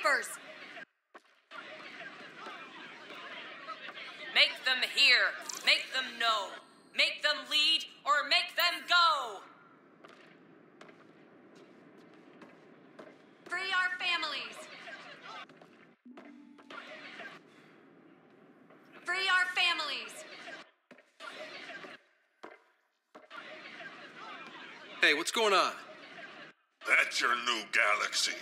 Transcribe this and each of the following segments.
survivors! Make them hear. Make them know. Make them lead or make them go! Free our families! Free our families! Hey, what's going on? That's your new galaxy.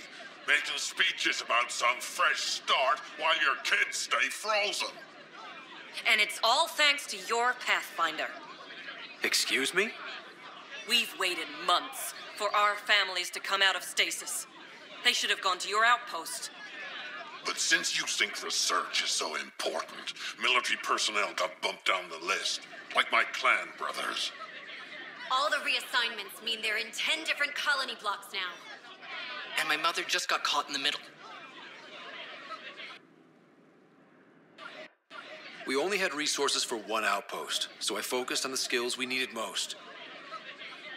Making speeches about some fresh start while your kids stay frozen. And it's all thanks to your Pathfinder. Excuse me? We've waited months for our families to come out of stasis. They should have gone to your outpost. But since you think research is so important, military personnel got bumped down the list, like my clan brothers. All the reassignments mean they're in 10 different colony blocks now. And my mother just got caught in the middle. We only had resources for one outpost, so I focused on the skills we needed most.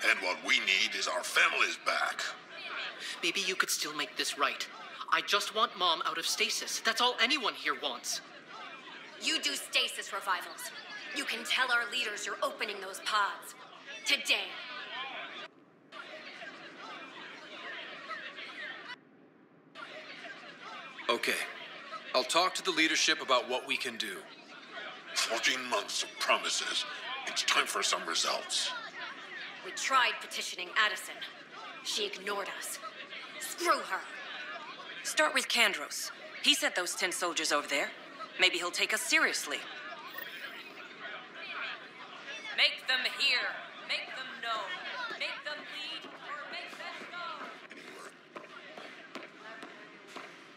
And what we need is our families back. Maybe you could still make this right. I just want Mom out of stasis. That's all anyone here wants. You do stasis revivals. You can tell our leaders you're opening those pods. Today. Okay. I'll talk to the leadership about what we can do. 14 months of promises. It's time for some results. We tried petitioning Addison. She ignored us. Screw her. Start with Kandros. He sent those 10 soldiers over there. Maybe he'll take us seriously. Make them hear. Make them know. Make them lead or make them go.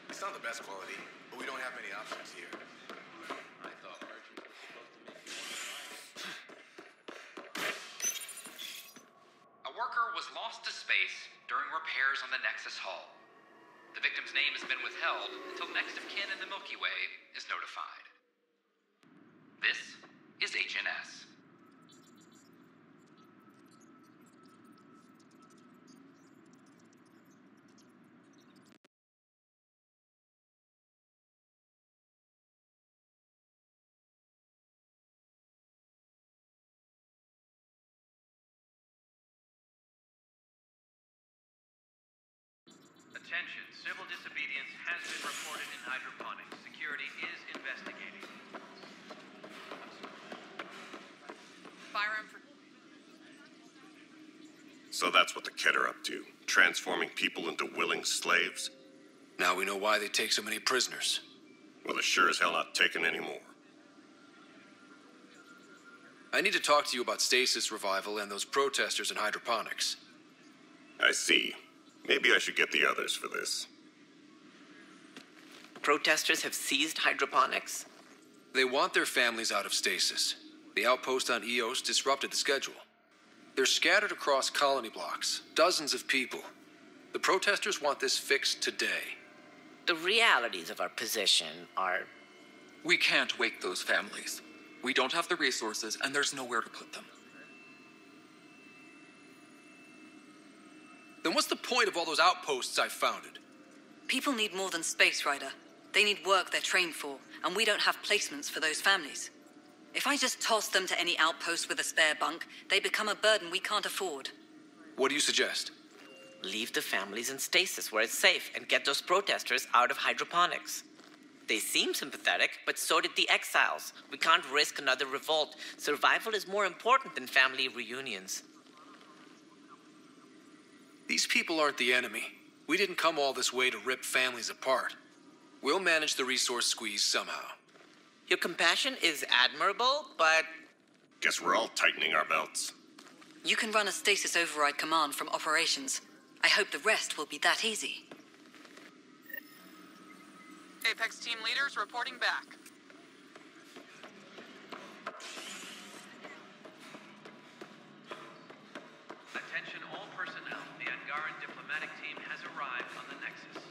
It's not the best quality, but we don't have many options here. I thought Archie was supposed to make... A worker was lost to space during repairs on the Nexus Hull. The victim's name has been withheld until next of kin in the Milky Way is notified. This is HNS. Attention, civil disobedience has been reported in hydroponics. Security is investigating. Firearm for... So that's what the Kett are up to, transforming people into willing slaves? Now we know why they take so many prisoners. Well, they're sure as hell not taking any more. I need to talk to you about stasis revival and those protesters in hydroponics. I see. Maybe I should get the others for this. Protesters have seized hydroponics? They want their families out of stasis. The outpost on Eos disrupted the schedule. They're scattered across colony blocks, dozens of people. The protesters want this fixed today. The realities of our position are... We can't wake those families. We don't have the resources, and there's nowhere to put them. Then what's the point of all those outposts I've founded? People need more than Space Rider. They need work they're trained for, and we don't have placements for those families. If I just toss them to any outpost with a spare bunk, they become a burden we can't afford. What do you suggest? Leave the families in stasis where it's safe and get those protesters out of hydroponics. They seem sympathetic, but so did the exiles. We can't risk another revolt. Survival is more important than family reunions. These people aren't the enemy. We didn't come all this way to rip families apart. We'll manage the resource squeeze somehow. Your compassion is admirable, but... Guess we're all tightening our belts. You can run a stasis override command from operations. I hope the rest will be that easy. Apex team leaders reporting back. Attention all personnel. The Angaran diplomatic team has arrived on the Nexus.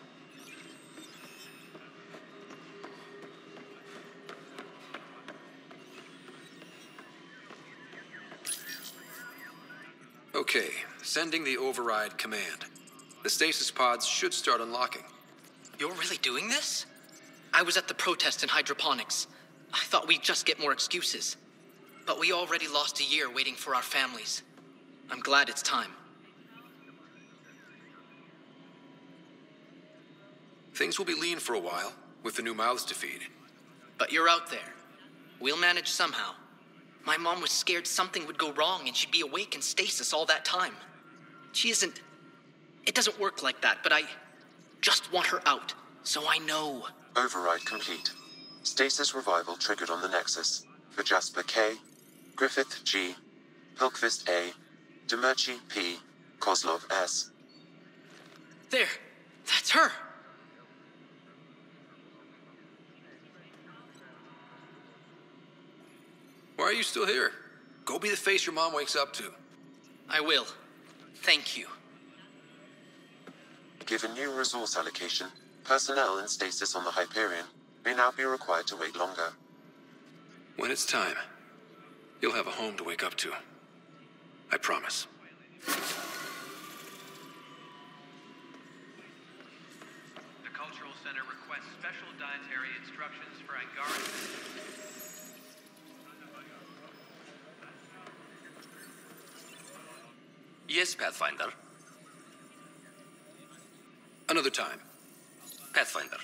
Okay, sending the override command. The stasis pods should start unlocking. You're really doing this? I was at the protest in hydroponics. I thought we'd just get more excuses. But we already lost a year waiting for our families. I'm glad it's time. Things will be lean for a while, with the new mouths to feed. But you're out there. We'll manage somehow. My mom was scared something would go wrong and she'd be awake in stasis all that time. She isn't... It doesn't work like that, but I just want her out, so I know. Override complete. Stasis revival triggered on the Nexus. For Jasper K, Griffith G, Pilkvist A, Demerchi P, Kozlov S. There! That's her! Why are you still here? Go be the face your mom wakes up to. I will. Thank you. Given new resource allocation, personnel in stasis on the Hyperion may now be required to wait longer. When it's time, you'll have a home to wake up to. I promise. The Cultural Center requests special dietary instructions for Angaran. Yes, Pathfinder. Another time. Pathfinder.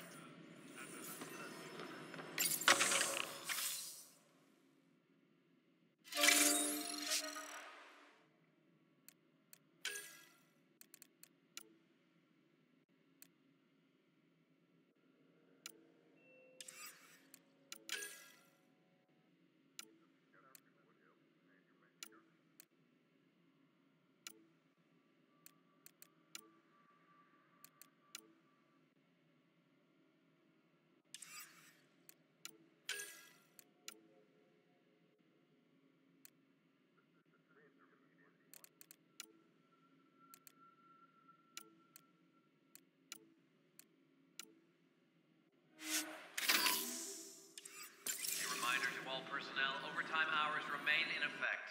Personnel, overtime hours remain in effect.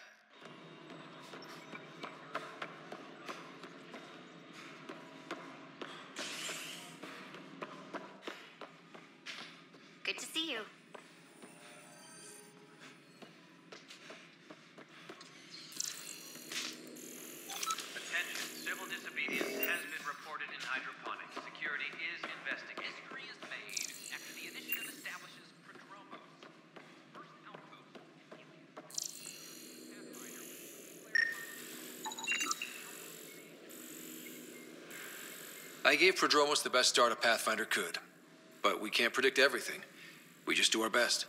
Good to see you. Attention, civil disobedience has been reported in hydroponics. Security is investigating. History is made after the initiative establishes Prodromos. I gave Prodromos the best start a Pathfinder could. But we can't predict everything. We just do our best.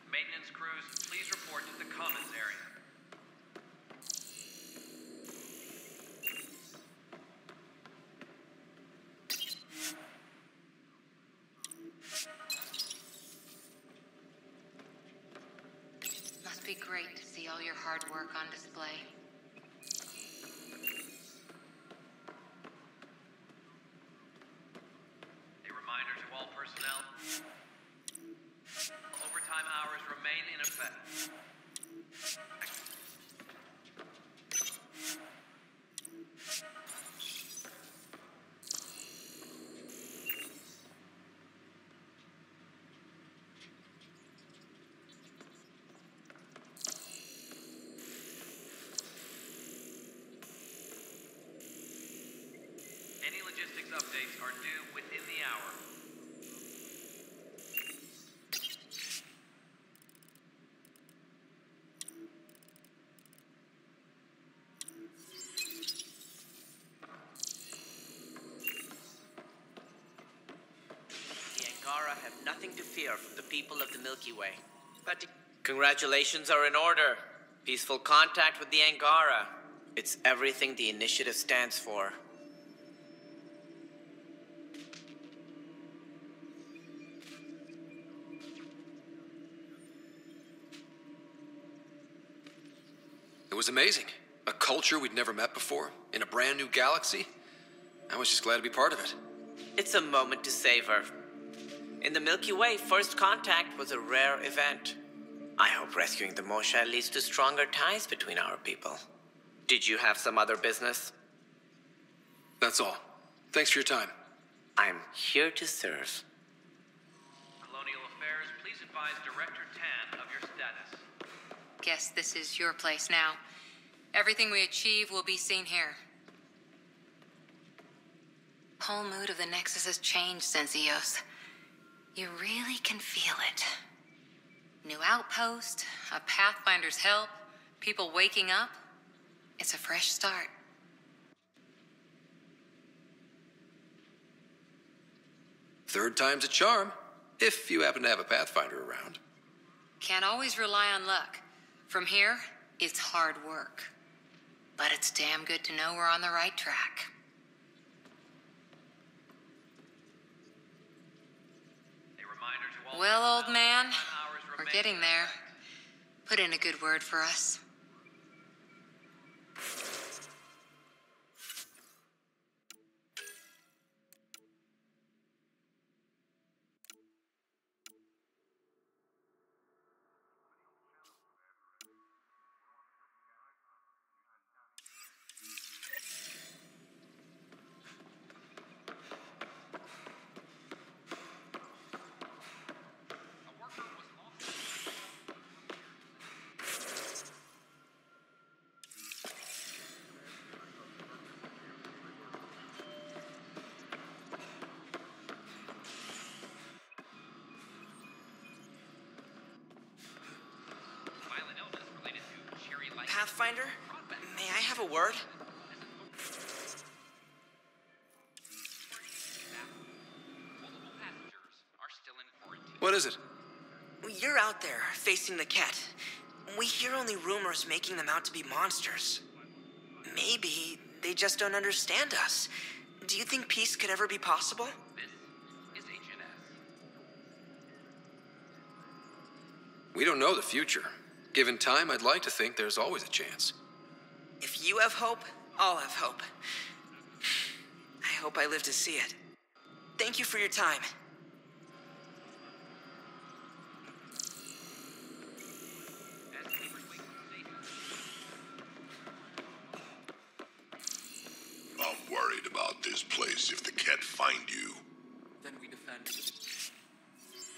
Maintenance crews, please report to the commons area. Must be great to see all your hard work on display. A reminder to all personnel. Overtime hours remain in effect. Any logistics updates are due within the hour. The Angara have nothing to fear from the people of the Milky Way. But congratulations are in order. Peaceful contact with the Angara. It's everything the initiative stands for. was amazing. A culture we'd never met before, in a brand new galaxy. I was just glad to be part of it. It's a moment to savor. In the Milky Way, first contact was a rare event. I hope rescuing the Moshae leads to stronger ties between our people. Did you have some other business? That's all. Thanks for your time. I'm here to serve. Colonial Affairs, please advise Director Tan of your status. Guess this is your place now. Everything we achieve will be seen here. Whole mood of the Nexus has changed since Eos. You really can feel it. New outpost, a Pathfinder's help, people waking up. It's a fresh start. Third time's a charm, if you happen to have a Pathfinder around. Can't always rely on luck. From here, it's hard work. But it's damn good to know we're on the right track. Well, old man, we're getting there. Put in a good word for us. Pathfinder, may I have a word? What is it? You're out there, facing the Ket. We hear only rumors making them out to be monsters. Maybe they just don't understand us. Do you think peace could ever be possible? We don't know the future. Given time, I'd like to think there's always a chance. If you have hope, I'll have hope. I hope I live to see it. Thank you for your time. I'm worried about this place if the Ket find you. Then we defend the nation.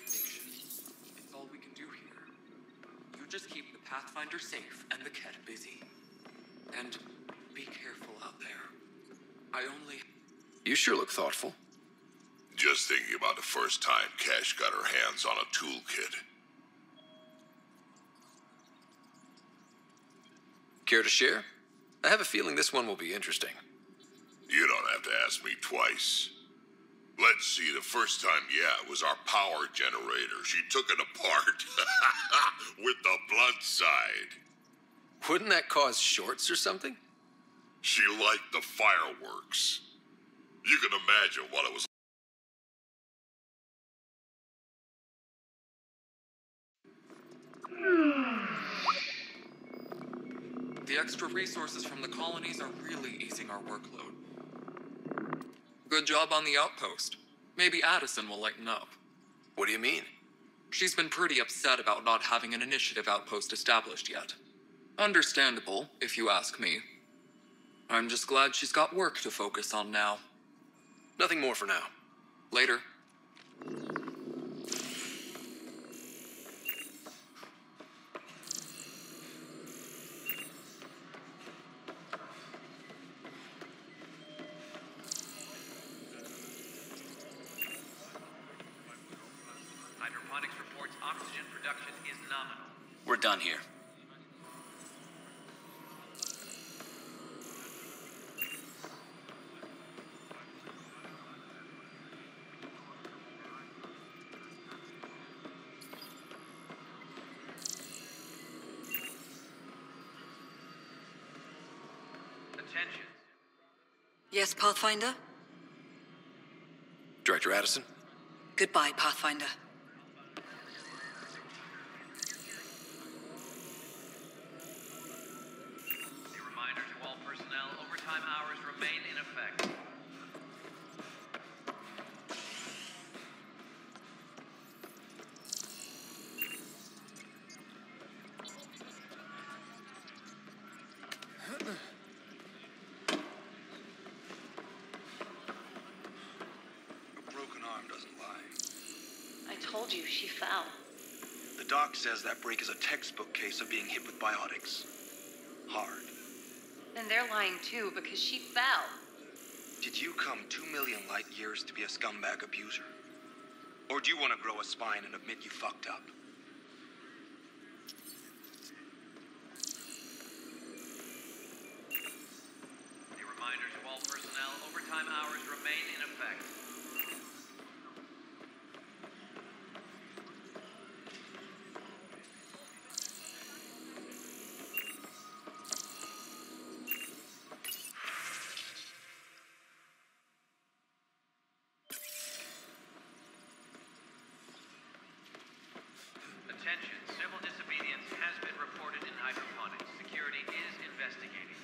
It's all we can do here. You just keep the Pathfinder safe and the Ket busy. And be careful out there. I only... You sure look thoughtful. Just thinking about the first time Cash got her hands on a toolkit. Care to share? I have a feeling this one will be interesting. You don't have to ask me twice. Let's see, the first time, yeah, it was our power generator. She took it apart with the blunt side. Wouldn't that cause shorts or something? She liked the fireworks. You can imagine what it was. The extra resources from the colonies are really easing our workload. Good job on the outpost. Maybe Addison will lighten up. What do you mean? She's been pretty upset about not having an initiative outpost established yet. Understandable, if you ask me. I'm just glad she's got work to focus on now. Nothing more for now. Later. Hydroponics reports oxygen production is nominal. We're done here. Attention. Yes, Pathfinder? Director Addison? Goodbye, Pathfinder. doesn't lie. I told you, she fell. The doc says that break is a textbook case of being hit with biotics. Hard. And they're lying too, because she fell. Did you come 2 million light years to be a scumbag abuser? Or do you want to grow a spine and admit you fucked up? A reminder to all personnel, overtime hours remain in effect. Attention, civil disobedience has been reported in hydroponics. Security is investigating.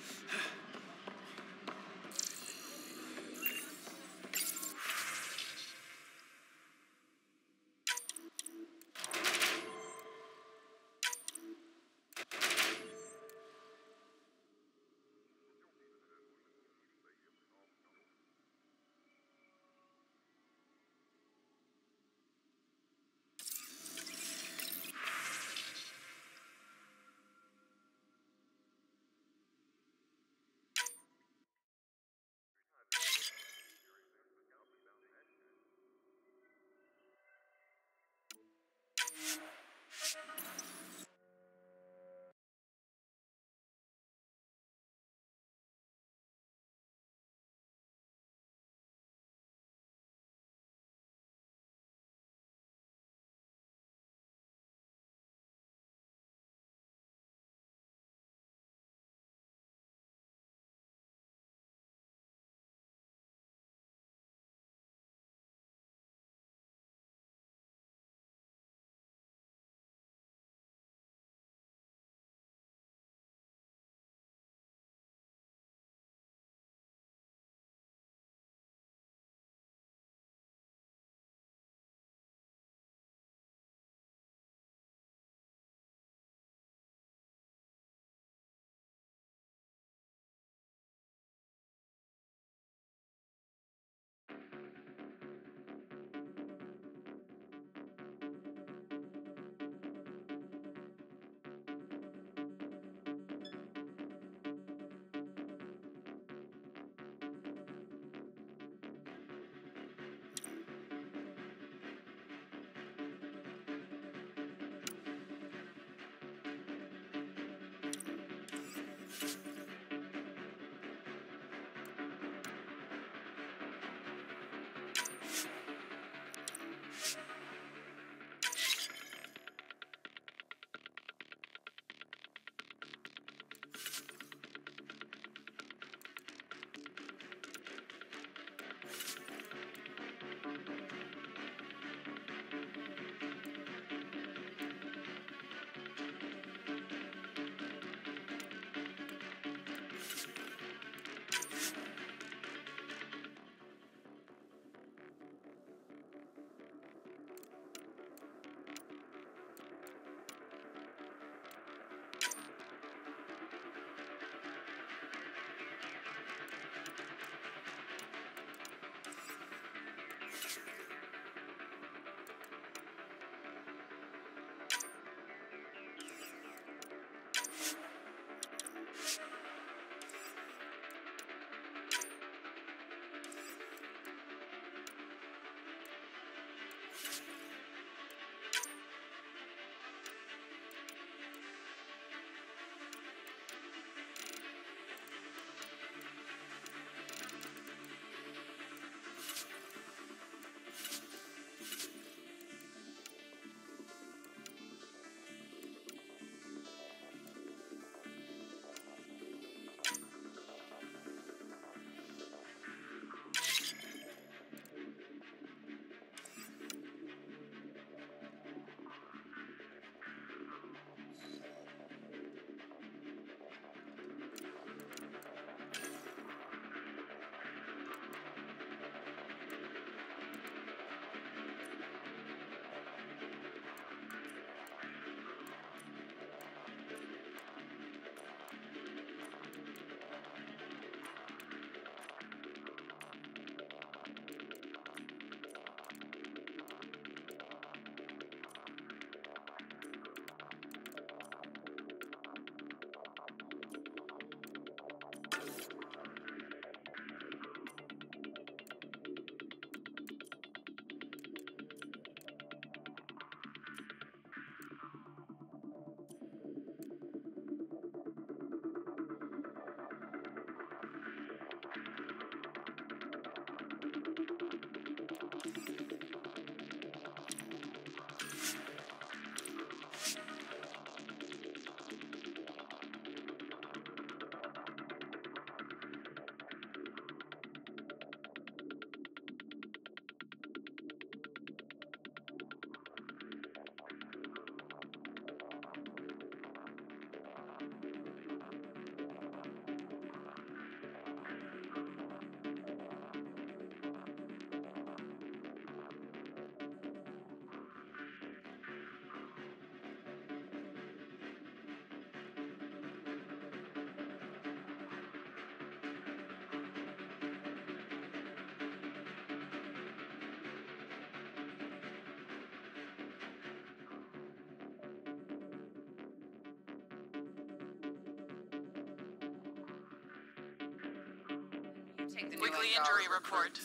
Weekly injury report.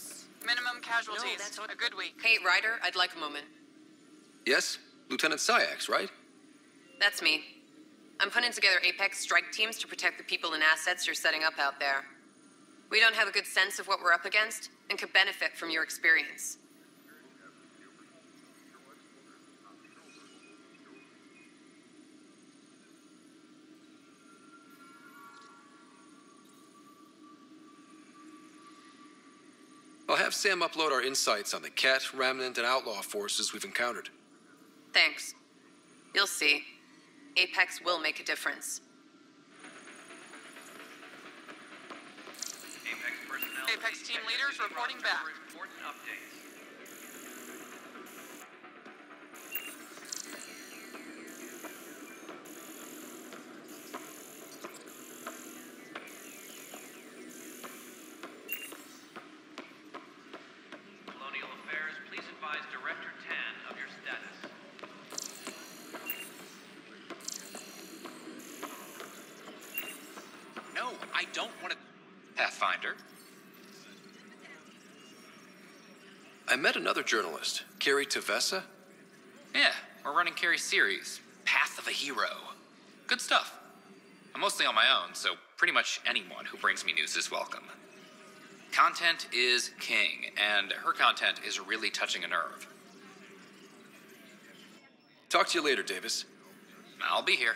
Minimum casualties. A good week. Hey, Ryder, I'd like a moment. Yes? Lieutenant Syax, right? That's me. I'm putting together Apex strike teams to protect the people and assets you're setting up out there. We don't have a good sense of what we're up against and could benefit from your experience. I'll have Sam upload our insights on the Ket, Remnant, and Outlaw forces we've encountered. Thanks. You'll see. Apex will make a difference. Apex team leaders reporting back. Important updates. Colonial Affairs, please advise Director Tan of your status. No, I don't want to... Pathfinder? I met another journalist, Carrie Tavessa. Yeah, we're running Carrie's series, Path of a Hero. Good stuff. I'm mostly on my own, so pretty much anyone who brings me news is welcome. Content is king, and her content is really touching a nerve. Talk to you later, Davis. I'll be here.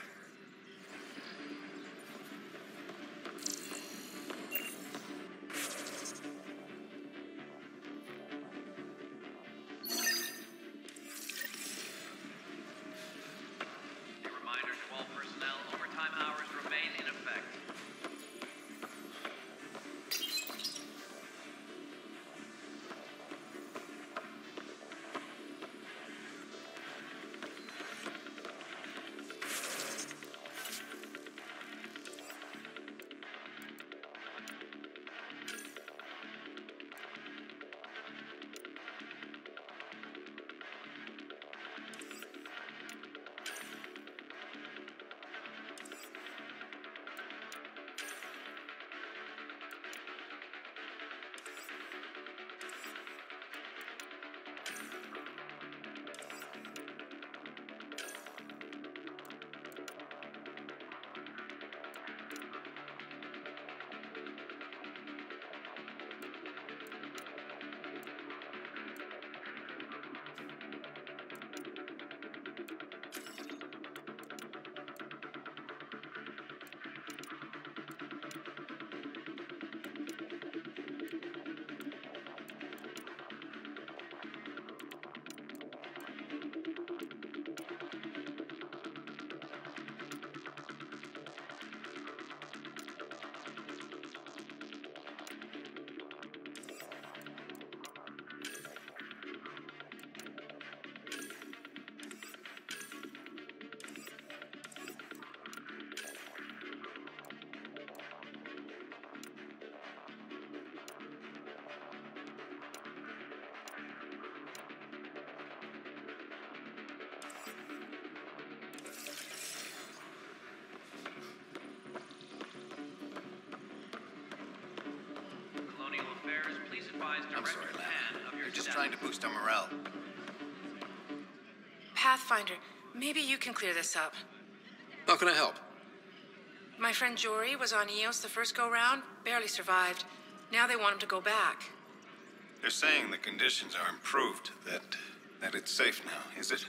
I'm sorry, lad. You're just trying to boost our morale. Pathfinder, maybe you can clear this up. How can I help? My friend Jory was on EOS the first go-round, barely survived. Now they want him to go back. They're saying the conditions are improved, that it's safe now, is it?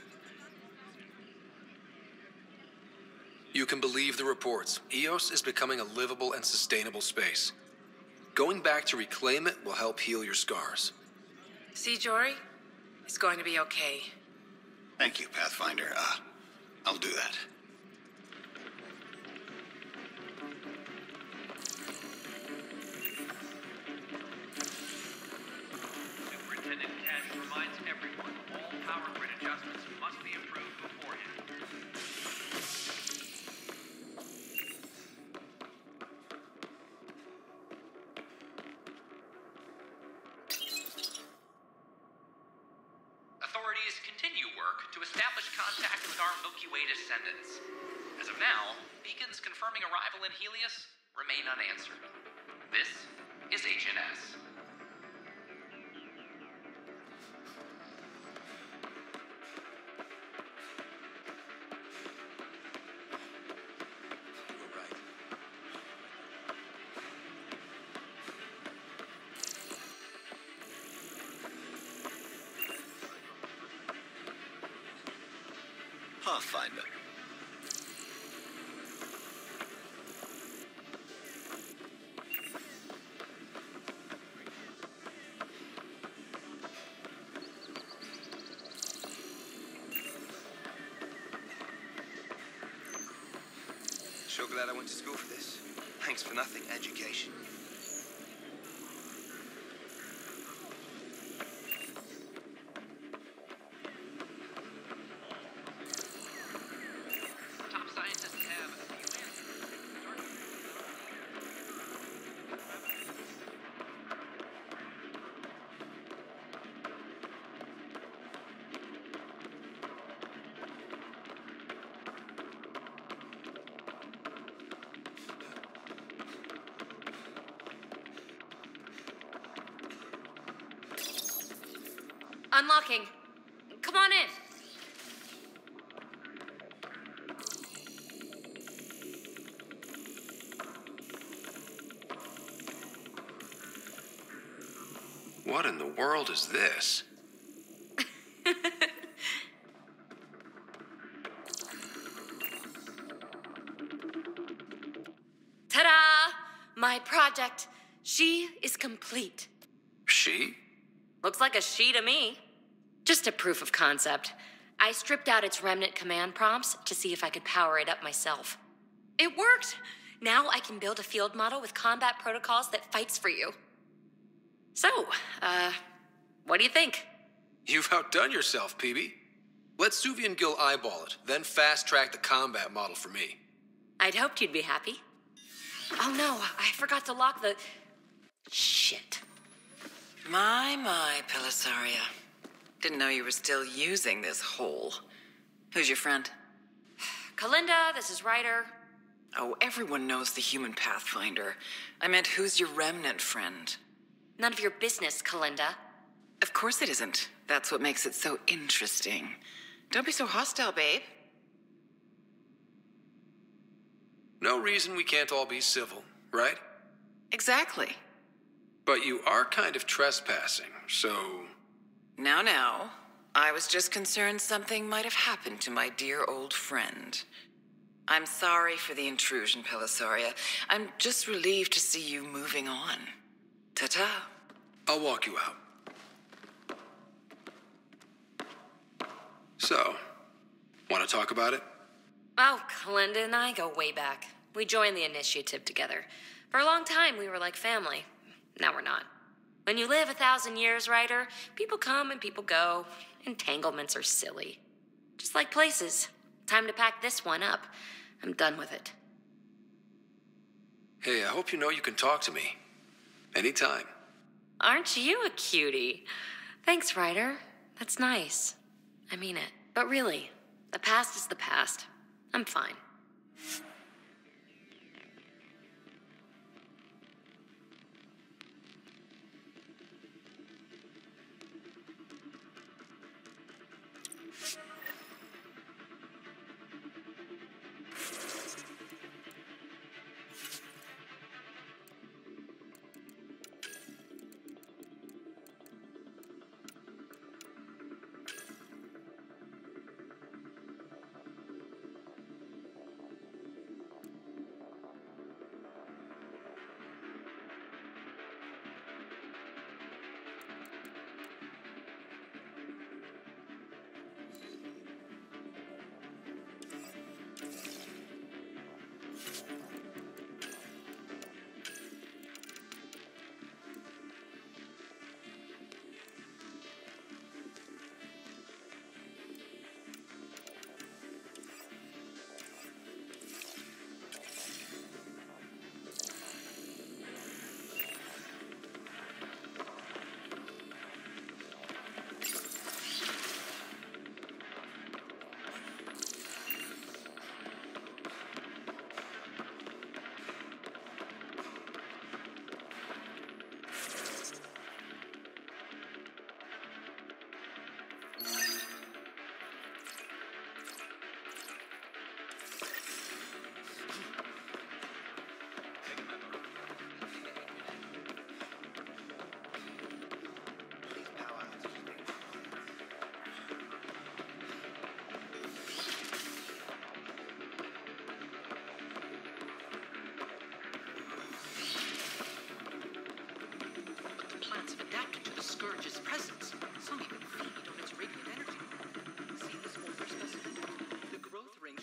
You can believe the reports. EOS is becoming a livable and sustainable space. Going back to reclaim it will help heal your scars. See, Jory? It's going to be okay. Thank you, Pathfinder. I'll do that. Superintendent Cash reminds everyone all power grid adjustments must be approved beforehand. Authorities continue work to establish contact with our Milky Way descendants. As of now, beacons confirming arrival in Helios remain unanswered. This is HNS. Pathfinder. Sure glad I went to school for this. Thanks for nothing, education. Top scientists have a few answers. Unlocking. Come on in. What in the world is this? Ta-da! My project. She is complete. She? Looks like a she to me. Just a proof of concept. I stripped out its remnant command prompts to see if I could power it up myself. It worked! Now I can build a field model with combat protocols that fights for you. So, what do you think? You've outdone yourself, PB. Let Suvi and Gil eyeball it, then fast-track the combat model for me. I'd hoped you'd be happy. Oh no, I forgot to lock the... Shit. My, Pelisaria. Didn't know you were still using this hole. Who's your friend? Kalinda, this is Ryder. Oh, everyone knows the human Pathfinder. I meant, who's your remnant friend? None of your business, Kalinda. Of course it isn't. That's what makes it so interesting. Don't be so hostile, babe. No reason we can't all be civil, right? Exactly. But you are kind of trespassing, so... Now. I was just concerned something might have happened to my dear old friend. I'm sorry for the intrusion, Pelisaria. I'm just relieved to see you moving on. Ta-ta. I'll walk you out. So, want to talk about it? Oh, Kalinda and I go way back. We joined the initiative together. For a long time, we were like family. Now we're not. When you live 1,000 years, Ryder, people come and people go. Entanglements are silly. Just like places. Time to pack this one up. I'm done with it. Hey, I hope you know you can talk to me. Anytime. Aren't you a cutie? Thanks, Ryder. That's nice. I mean it. But really, the past is the past. I'm fine.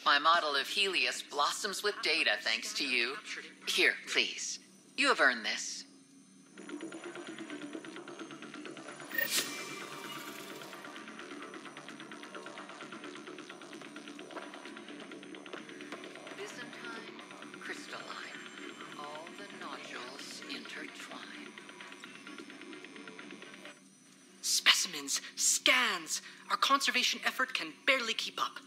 My model of Helios blossoms with data thanks to you. Here, please. You have earned this. Byzantine, crystalline. All the nodules intertwine. Specimens, scans. Our conservation effort can barely keep up.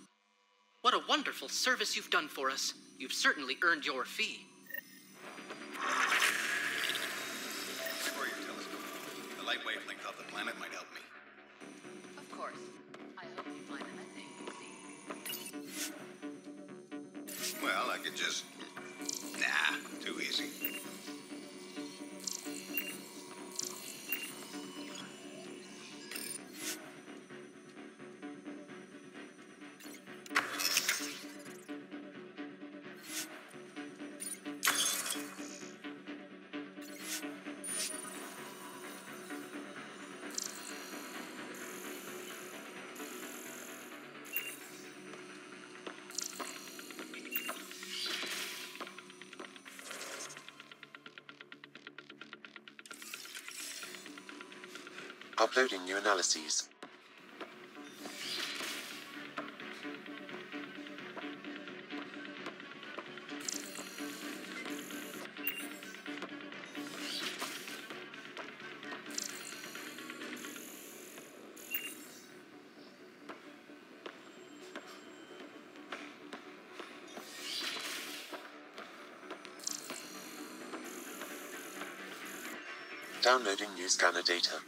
What a wonderful service you've done for us. You've certainly earned your fee. Explore your telescope. The light wavelength of the planet might help me. Of course. I hope you find the methane you see. Well, I could just... Nah, too easy. Uploading new analyses. Downloading new scanner data.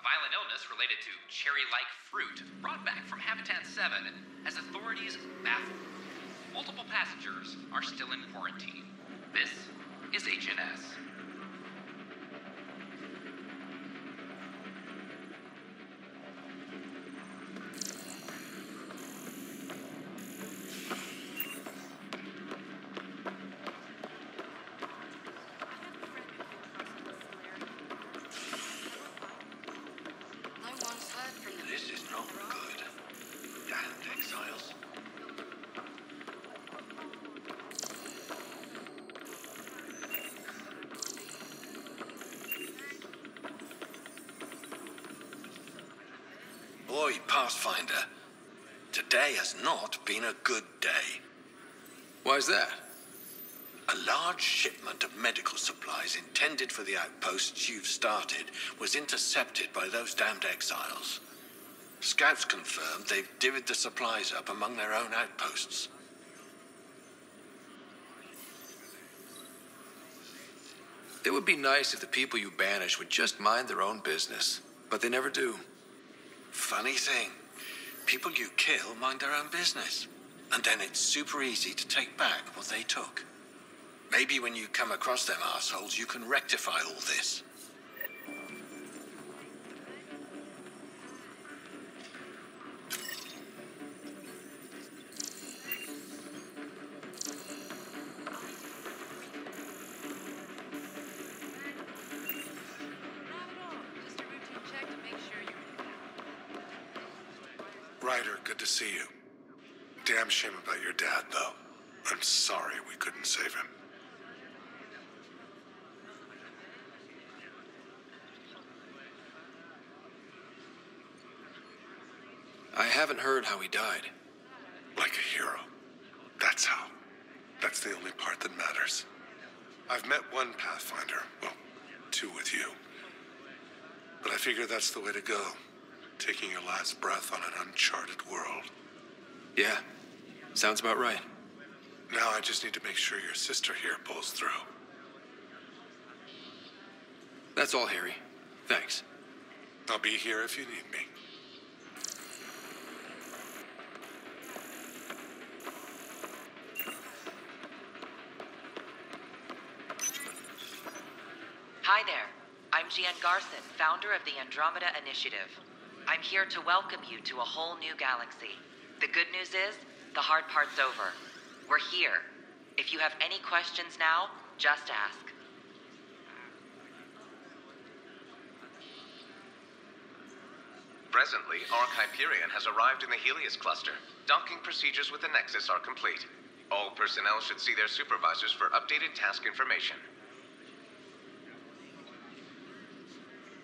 Violent illness related to cherry-like fruit brought back from Habitat 7 as authorities baffled. Multiple passengers are still in quarantine. This is HNS. This is not good. Damned exiles. Boy, Pathfinder, today has not been a good day. Why's that? A large shipment of medical supplies intended for the outposts you've started was intercepted by those damned exiles. Scouts confirmed they've divvied the supplies up among their own outposts. It would be nice if the people you banish would just mind their own business, but they never do. Funny thing, people you kill mind their own business, and then it's super easy to take back what they took. Maybe when you come across them assholes, you can rectify all this. Ryder, good to see you. Damn shame about your dad, though. I'm sorry we couldn't save him. I haven't heard how he died. Like a hero. That's how. That's the only part that matters. I've met one Pathfinder. Well, two with you. But I figure that's the way to go. taking your last breath on an uncharted world. Yeah, sounds about right. Now I just need to make sure your sister here pulls through. That's all, Harry. Thanks. I'll be here if you need me. Hi there. I'm Gian Garson, founder of the Andromeda Initiative. I'm here to welcome you to a whole new galaxy. The good news is, the hard part's over. We're here. If you have any questions now, just ask. Presently, Ark Hyperion has arrived in the Helios cluster. Docking procedures with the Nexus are complete. All personnel should see their supervisors for updated task information.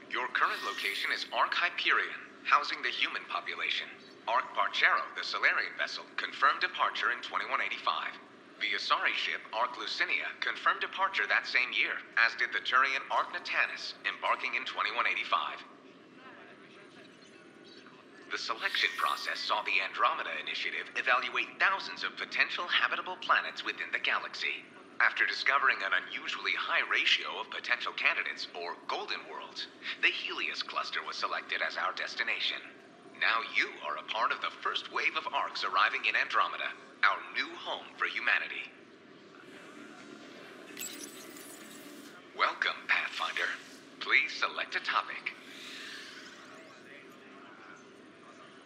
Your current location is Ark Hyperion, housing the human population. Ark Parchero, the Solarian vessel, confirmed departure in 2185. The Asari ship, Ark Lucinia, confirmed departure that same year, as did the Turian Ark Natanus, embarking in 2185. The selection process saw the Andromeda Initiative evaluate thousands of potential habitable planets within the galaxy. After discovering an unusually high ratio of potential candidates, or golden worlds, the Helios cluster was selected as our destination. Now you are a part of the first wave of Arks arriving in Andromeda, our new home for humanity. Welcome, Pathfinder. Please select a topic.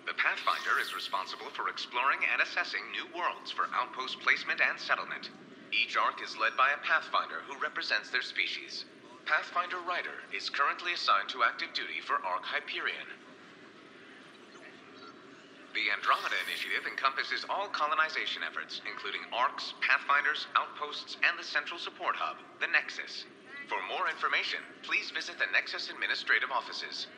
The Pathfinder is responsible for exploring and assessing new worlds for outpost placement and settlement. Each Ark is led by a Pathfinder who represents their species. Pathfinder Ryder is currently assigned to active duty for Ark Hyperion. The Andromeda Initiative encompasses all colonization efforts, including Arks, Pathfinders, outposts, and the central support hub, the Nexus. For more information, please visit the Nexus Administrative Offices.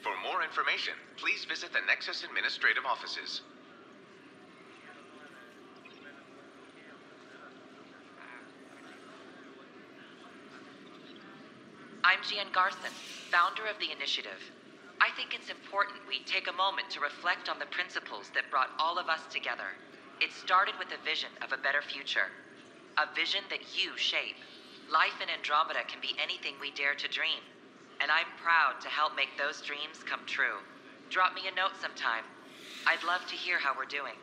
For more information, please visit the Nexus Administrative Offices. I'm Gian Garson, founder of the Initiative. I think it's important we take a moment to reflect on the principles that brought all of us together. It started with a vision of a better future. A vision that you shape. Life in Andromeda can be anything we dare to dream. And I'm proud to help make those dreams come true. Drop me a note sometime. I'd love to hear how we're doing.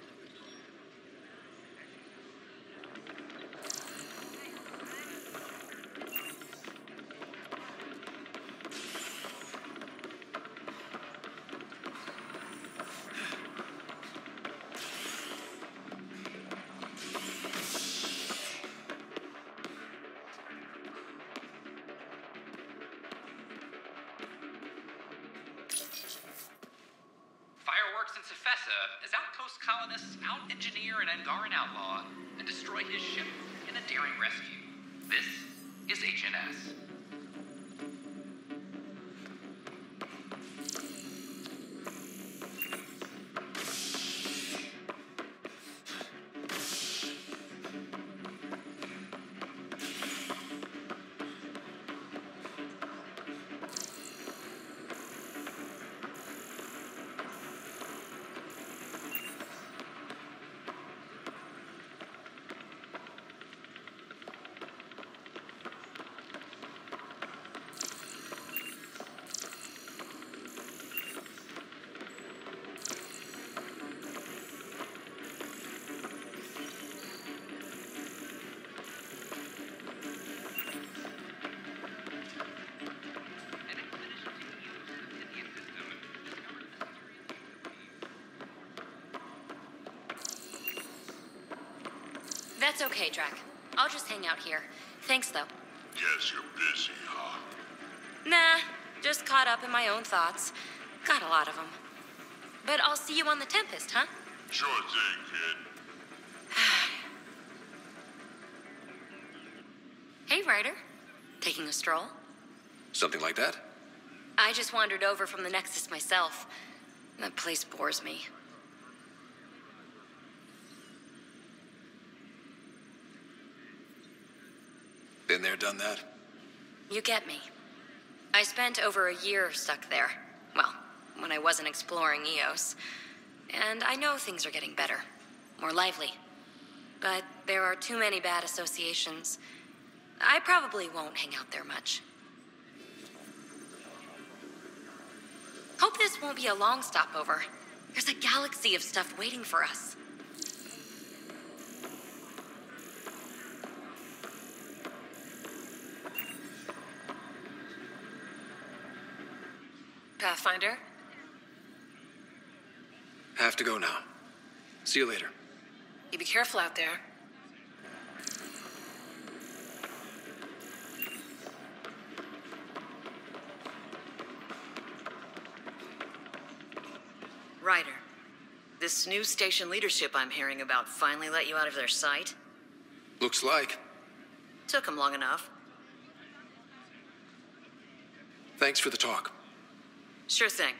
As outpost colonists out-engineer an Angaran outlaw and destroy his ship in a daring rescue. This is HNS. That's okay, Drac. I'll just hang out here. Thanks, though. Guess you're busy, huh? Nah, just caught up in my own thoughts. Got a lot of them. But I'll see you on the Tempest, huh? Sure thing, kid. Hey, Ryder. Taking a stroll? Something like that? I just wandered over from the Nexus myself. That place bores me. Been there, done that? You get me. I spent over a year stuck there. Well, when I wasn't exploring Eos. And I know things are getting better. More lively. But there are too many bad associations. I probably won't hang out there much. Hope this won't be a long stopover. There's a galaxy of stuff waiting for us. Pathfinder? Have to go now. See you later. You be careful out there. Ryder, this new station leadership I'm hearing about finally let you out of their sight? Looks like. Took them long enough. Thanks for the talk. Sure thing.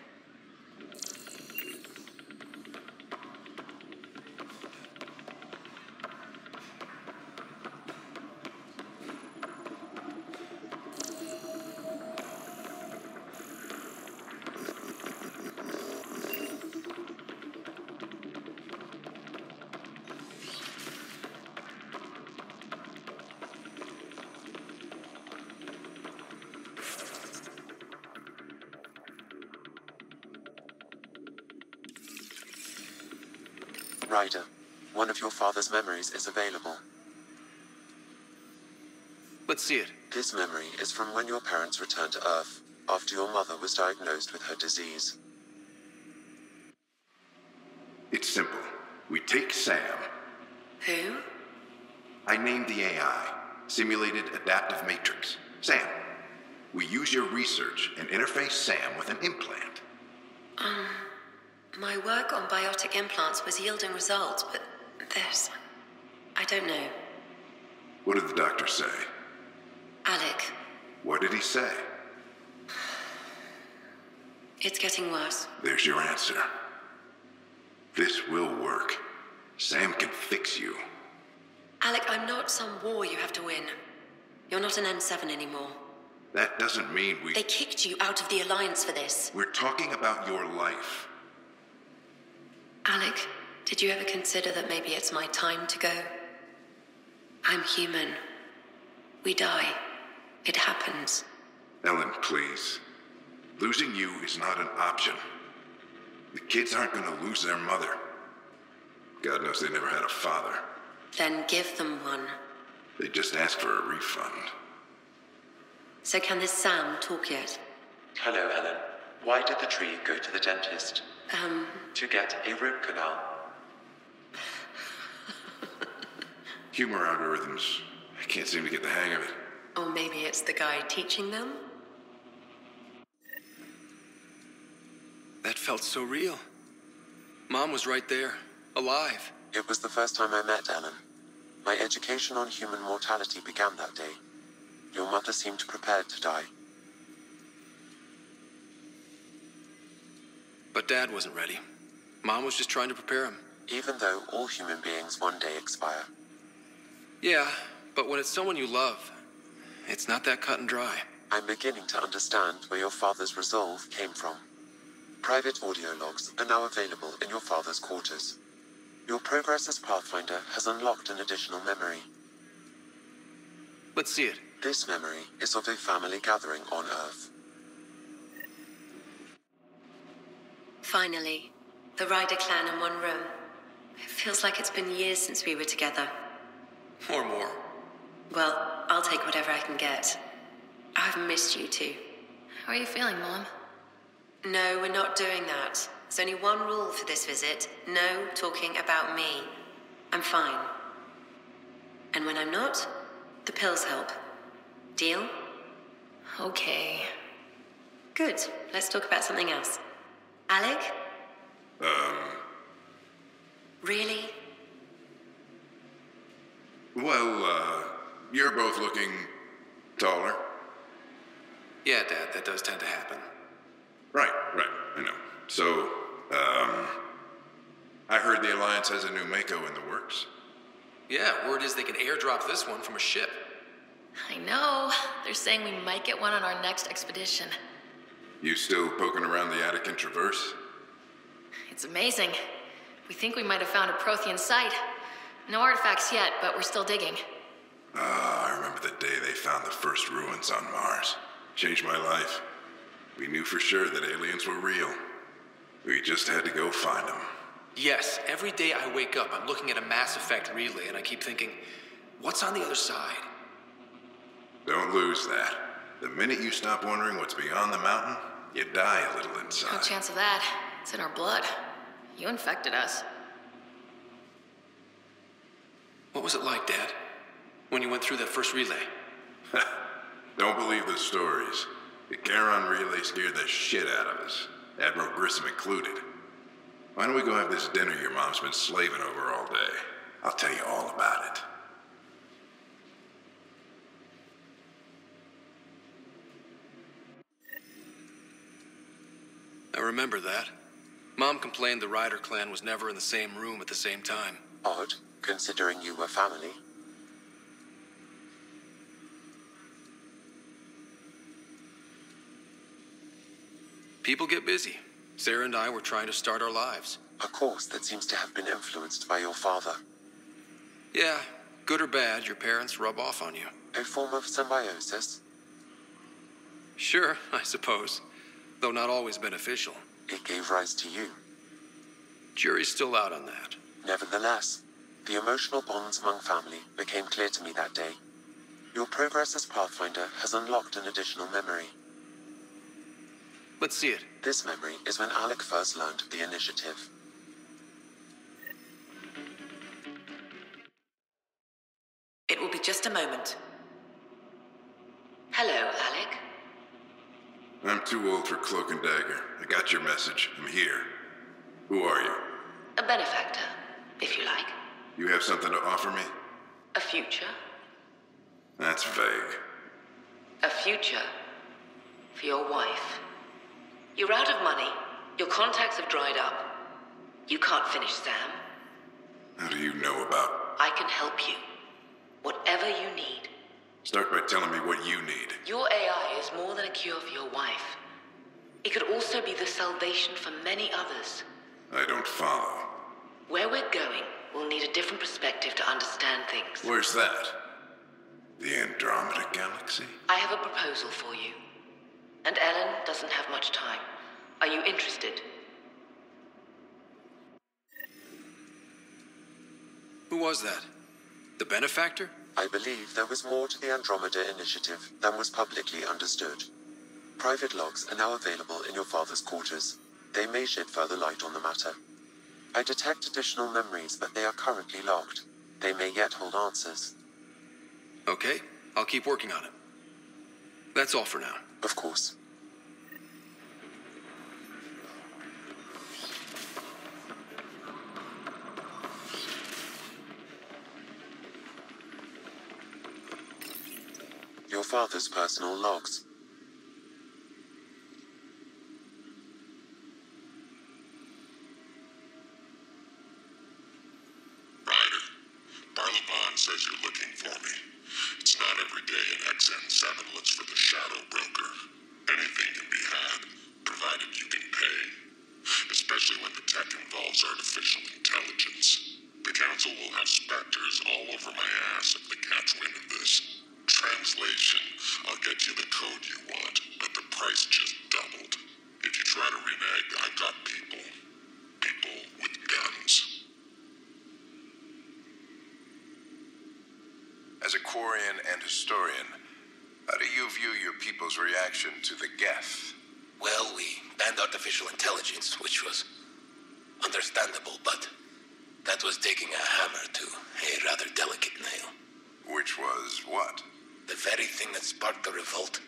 Ryder, one of your father's memories is available. Let's see it. This memory is from when your parents returned to Earth, after your mother was diagnosed with her disease. It's simple. We take Sam. Who? I named the AI, Simulated Adaptive Matrix. Sam. We use your research and interface Sam with an implant. My work on biotic implants was yielding results, but this... I don't know. What did the doctor say? Alec, What did he say? it's getting worse. There's your answer. This will work. Sam can fix you. Alec, I'm not some war you have to win. You're not an N7 anymore. That doesn't mean we... They kicked you out of the Alliance for this. We're talking about your life. Alec, did you ever consider that maybe it's my time to go? I'm human. We die. It happens. Ellen, please. Losing you is not an option. The kids aren't going to lose their mother. God knows they never had a father. Then give them one. They just asked for a refund. So can this Sam talk yet? Hello, Ellen. Why did the tree go to the dentist? To get a root canal. Humor algorithms. I can't seem to get the hang of it. Or maybe it's the guy teaching them? That felt so real. Mom was right there, alive. It was the first time I met Ellen. My education on human mortality began that day. Your mother seemed prepared to die. But Dad wasn't ready. Mom was just trying to prepare him. Even though all human beings one day expire. Yeah, but when it's someone you love, it's not that cut and dry. I'm beginning to understand where your father's resolve came from. Private audio logs are now available in your father's quarters. Your progress as Pathfinder has unlocked an additional memory. Let's see it. This memory is of a family gathering on Earth. Finally, the Ryder clan in one room. It feels like it's been years since we were together. Or more. Well, I'll take whatever I can get. I've missed you too. How are you feeling, Mom? No, we're not doing that. There's only one rule for this visit. No talking about me. I'm fine. And when I'm not, the pills help. Deal? Okay. Good. Let's talk about something else. Alec? Really? Well, you're both looking taller. Yeah, Dad, that does tend to happen. Right, I know. So, I heard the Alliance has a new Mako in the works. Yeah, word is they can airdrop this one from a ship. I know. They're saying we might get one on our next expedition. You still poking around the Attican Traverse? It's amazing. We think we might have found a Prothean site. No artifacts yet, but we're still digging. I remember the day they found the first ruins on Mars. Changed my life. We knew for sure that aliens were real. We just had to go find them. Yes, every day I wake up, I'm looking at a Mass Effect relay, and I keep thinking, what's on the other side? Don't lose that. The minute you stop wondering what's beyond the mountain, you die a little No inside. chance of that. It's in our blood. You infected us. What was it like, Dad? When you went through that first relay? Don't believe the stories. The Charon relay scared the shit out of us. Admiral Grissom included. Why don't we go have this dinner your mom's been slaving over all day? I'll tell you all about it. I remember that. Mom complained the Ryder clan was never in the same room at the same time. Odd, considering you were family. People get busy. Sarah and I were trying to start our lives. A course that seems to have been influenced by your father. Yeah, good or bad, your parents rub off on you. A form of symbiosis? Sure, I suppose. Though not always beneficial. It gave rise to you. Jury's still out on that. Nevertheless, the emotional bonds among family became clear to me that day. Your progress as Pathfinder has unlocked an additional memory. Let's see it. This memory is when Alec first learned of the initiative. It will be just a moment. Hello, Alec. I'm too old for Cloak and Dagger. I got your message. I'm here. Who are you? A benefactor, if you like. You have something to offer me? A future. That's vague. A future for your wife. You're out of money. Your contacts have dried up. You can't finish Sam. How do you know about... I can help you. Whatever you need. Start by telling me what you need. Your AI is more than a cure for your wife. It could also be the salvation for many others. I don't follow. Where we're going, we'll need a different perspective to understand things. Where's that? The Andromeda Galaxy? I have a proposal for you. And Ellen doesn't have much time. Are you interested? Who was that? The benefactor? I believe there was more to the Andromeda Initiative than was publicly understood. Private logs are now available in your father's quarters. They may shed further light on the matter. I detect additional memories, but they are currently locked. They may yet hold answers. Okay, I'll keep working on it. That's all for now. Of course. Your father's personal logs. Ryder, Barlaban says you're looking for me. It's not every day an XN7 looks for the Shadow Broker. Anything can be had, provided you can pay. Especially when the tech involves artificial intelligence. The Council will have specters all over my ass if they catch wind of this. Translation, I'll get you the code you want, but the price just doubled. If you try to renege, I've got people. People with guns. As a Quarian and historian, how do you view your people's reaction to the Geth? Well, we banned artificial intelligence, which was understandable, but that was taking a hammer to a rather delicate nail. Which was what? The very thing that sparked the revolt.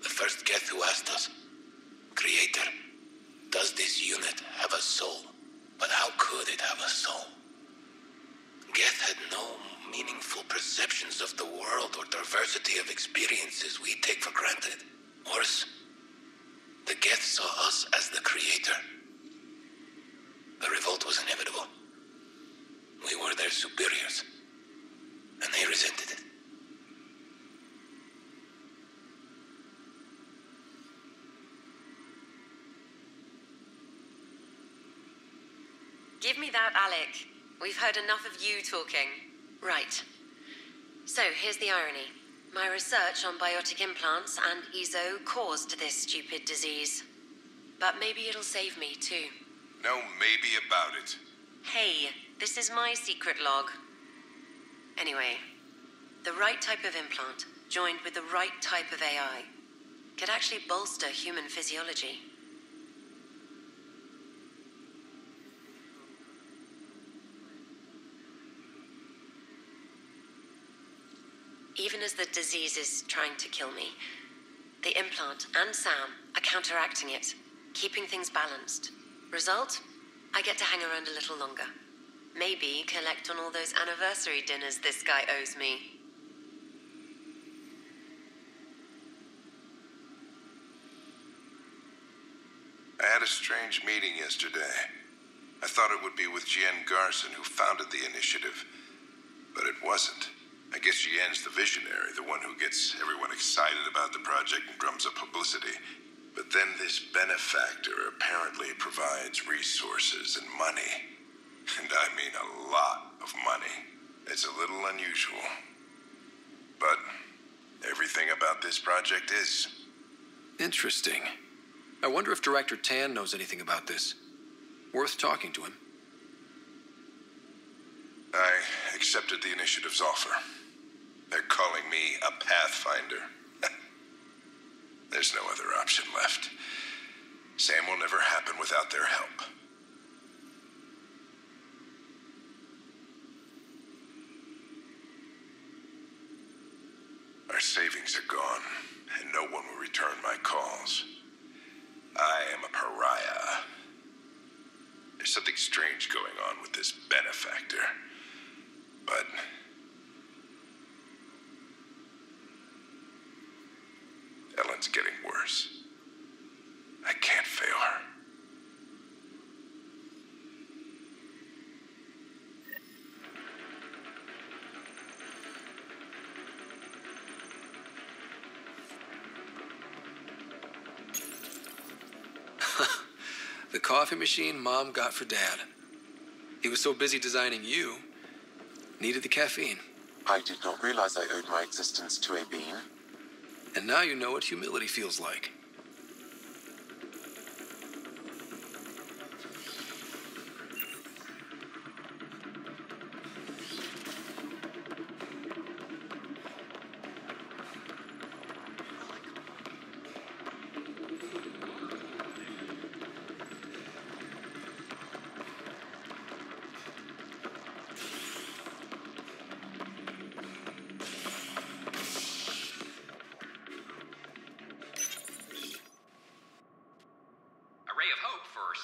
The first Geth who asked us, Creator, does this unit have a soul? But how could it have a soul? Geth had no meaningful perceptions of the world or diversity of experiences we take for granted. Worse, the Geth saw us as the Creator. The revolt was inevitable. We were their superiors, and they resented it. Give me that, Alec. We've heard enough of you talking. Right. So, here's the irony. My research on biotic implants and EZO caused this stupid disease. But maybe it'll save me, too. No maybe about it. Hey, this is my secret log. Anyway, the right type of implant, joined with the right type of AI, could actually bolster human physiology. Even as the disease is trying to kill me, the implant and Sam are counteracting it, keeping things balanced. Result? I get to hang around a little longer. Maybe collect on all those anniversary dinners this guy owes me. I had a strange meeting yesterday. I thought it would be with Jien Garson, who founded the initiative, but it wasn't. I guess Jien's the visionary, the one who gets everyone excited about the project and drums up publicity. But then this benefactor apparently provides resources and money. And I mean a lot of money. It's a little unusual. But everything about this project is. Interesting. I wonder if Director Tan knows anything about this. Worth talking to him. I accepted the initiative's offer. They're calling me a Pathfinder. There's no other option left. Sam will never happen without their help. Our savings are gone, and no one will return my calls. I am a pariah. There's something strange going on with this benefactor. But Ellen's getting worse. I can't fail her. The coffee machine Mom got for Dad. He was so busy designing you, needed the caffeine. I did not realize I owed my existence to a bean. And now you know what humility feels like.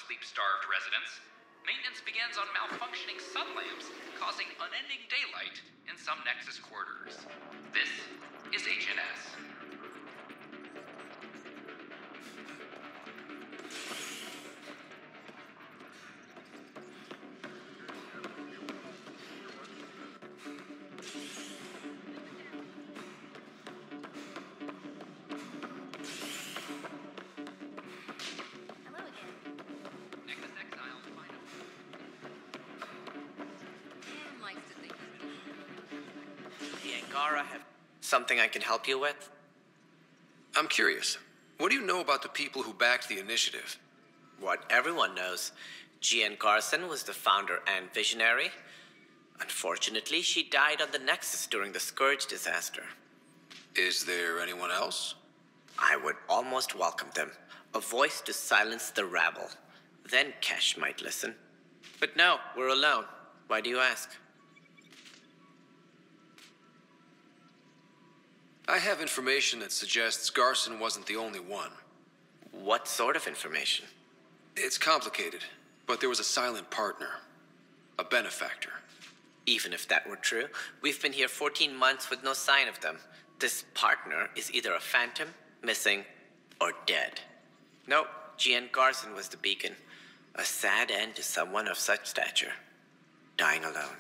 Sleep-starved residents. Maintenance begins on malfunctioning sun lamps, causing unending daylight in some Nexus quarters. This is HNS. Something I can help you with? I'm curious. What do you know about the people who backed the initiative? What everyone knows. Jien Garson was the founder and visionary. Unfortunately, she died on the Nexus during the Scourge disaster. Is there anyone else? I would almost welcome them. A voice to silence the rabble. Then Kesh might listen. But no, we're alone. Why do you ask? I have information that suggests Garson wasn't the only one. What sort of information? It's complicated, but there was a silent partner. A benefactor. Even if that were true, we've been here 14 months with no sign of them. This partner is either a phantom, missing, or dead. Nope, Jien Garson was the beacon. A sad end to someone of such stature. Dying alone.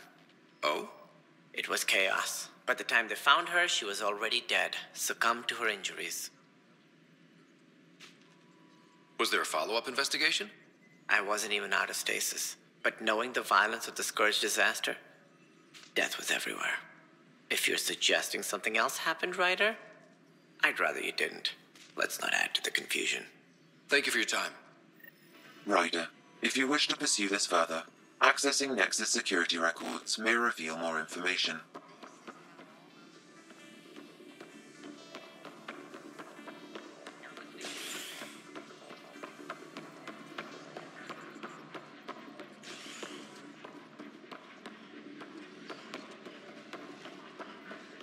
Oh? It was chaos. By the time they found her, she was already dead, succumbed to her injuries. Was there a follow-up investigation? I wasn't even out of stasis. But knowing the violence of the Scourge disaster, death was everywhere. If you're suggesting something else happened, Ryder, I'd rather you didn't. Let's not add to the confusion. Thank you for your time. Ryder, if you wish to pursue this further, accessing Nexus security records may reveal more information.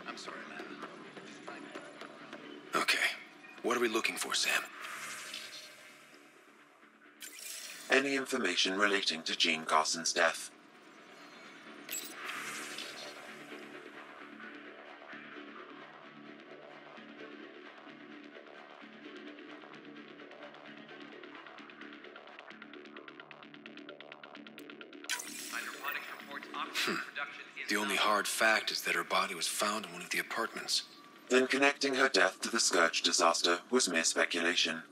I'm sorry, Lana. Okay, what are we looking for, Sam? Any information relating to Jean Carson's death. Hydroponics reports oxygen production is The only hard fact is that her body was found in one of the apartments. Then connecting her death to the Scourge disaster was mere speculation.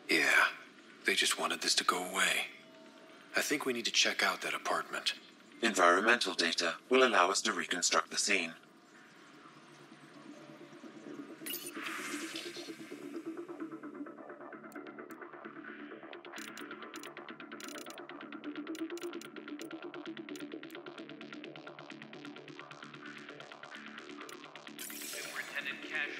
Yeah, they just wanted this to go away. I think we need to check out that apartment. Environmental data will allow us to reconstruct the scene. Superintendent Cash.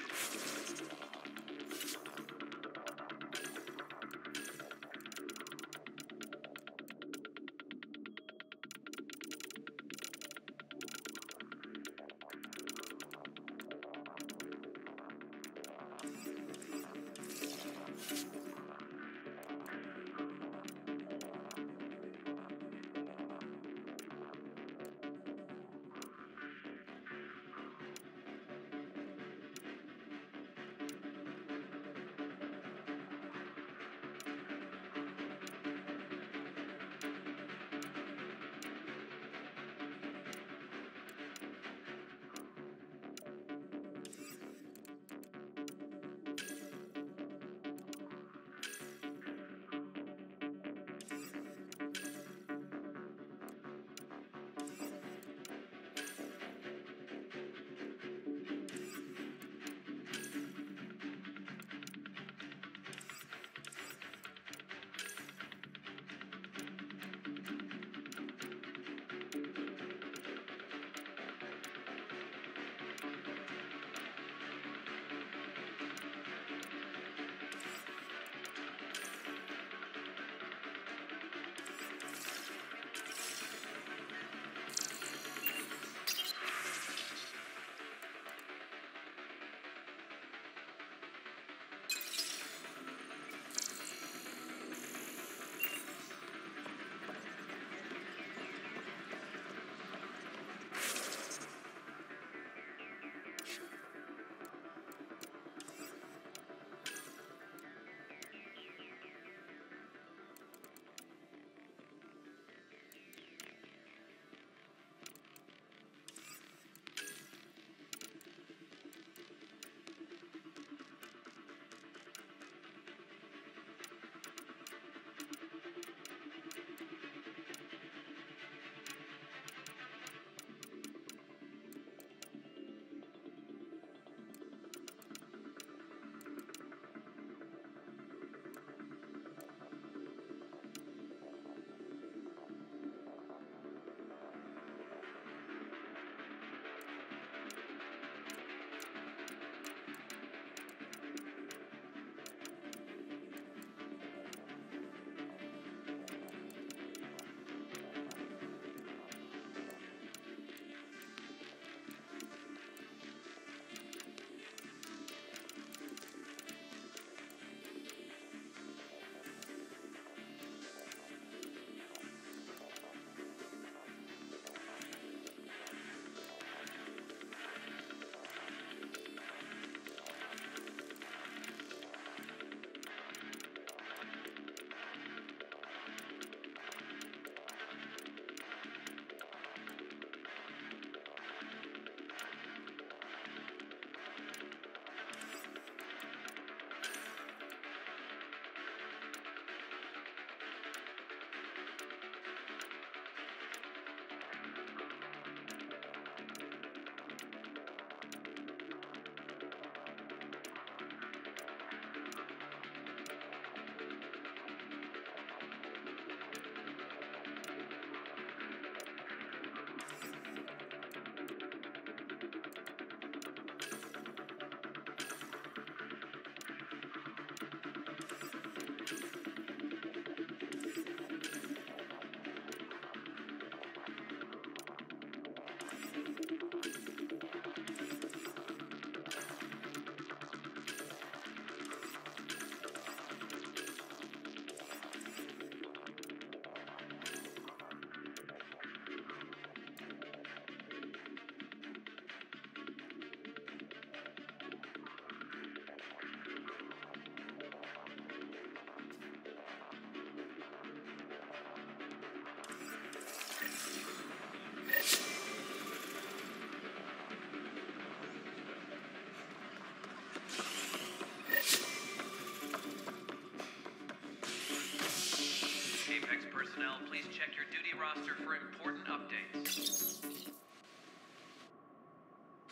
check your duty roster for important updates.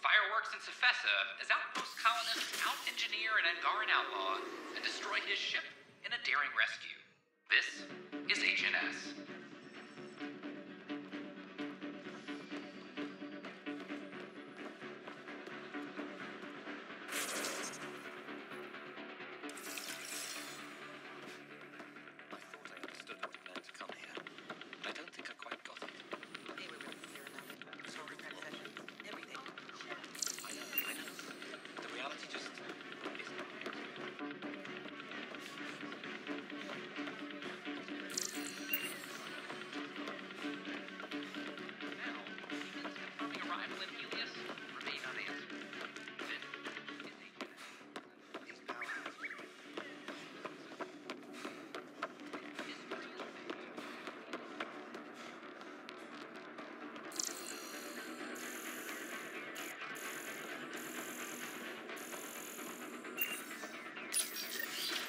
Fireworks in Cephessa as outpost colonists out-engineer an Angaran outlaw and destroy his ship in a daring rescue. This is HNS.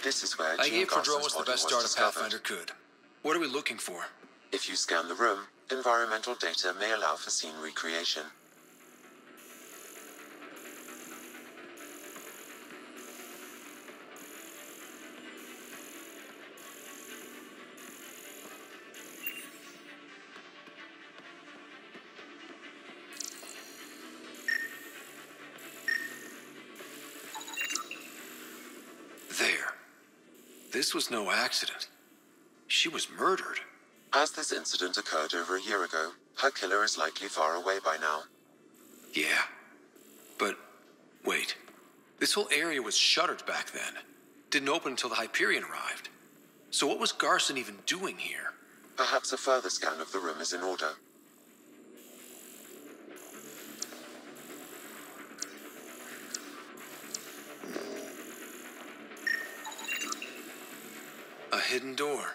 This is where I Gene gave Garson's Prodromos the body best was start a discovered. Pathfinder could. What are we looking for? If you scan the room, environmental data may allow for scene recreation. There. This was no accident. She was murdered. As this incident occurred over a year ago, her killer is likely far away by now. Yeah. But, wait. This whole area was shuttered back then. Didn't open until the Hyperion arrived. So what was Garson even doing here? Perhaps a further scan of the room is in order. A hidden door.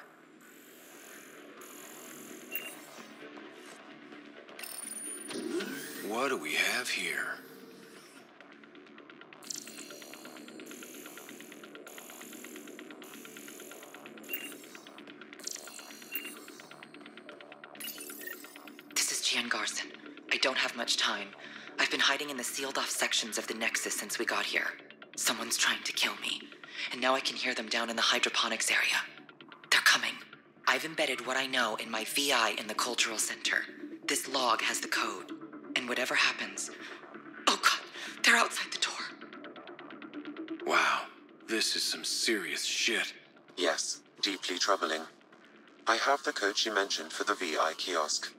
What do we have here? This is Gian Garson. I don't have much time. I've been hiding in the sealed-off sections of the Nexus since we got here. Someone's trying to kill me, and now I can hear them down in the hydroponics area. They're coming. I've embedded what I know in my VI in the Cultural Center. This log has the code, and whatever happens... Oh god, they're outside the door. Wow, this is some serious shit. Yes, deeply troubling. I have the code she mentioned for the VI kiosk.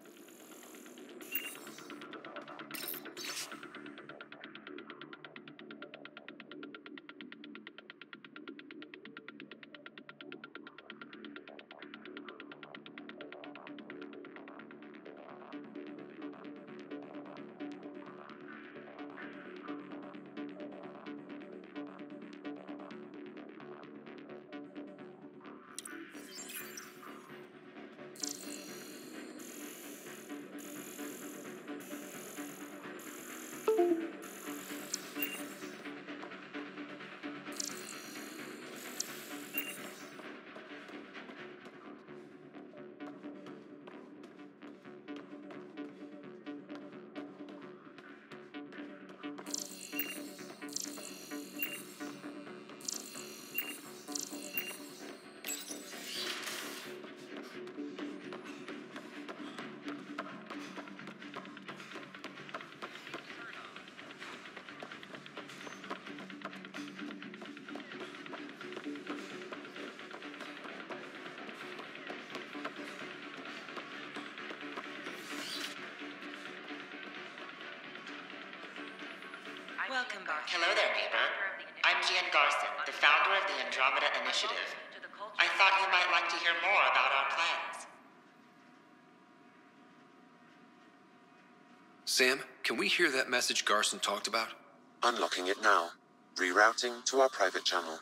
Welcome back. Hello there, neighbor. I'm Gian Garson, the founder of the Andromeda Initiative. I thought you might like to hear more about our plans. Sam, can we hear that message Garson talked about? Unlocking it now. Rerouting to our private channel.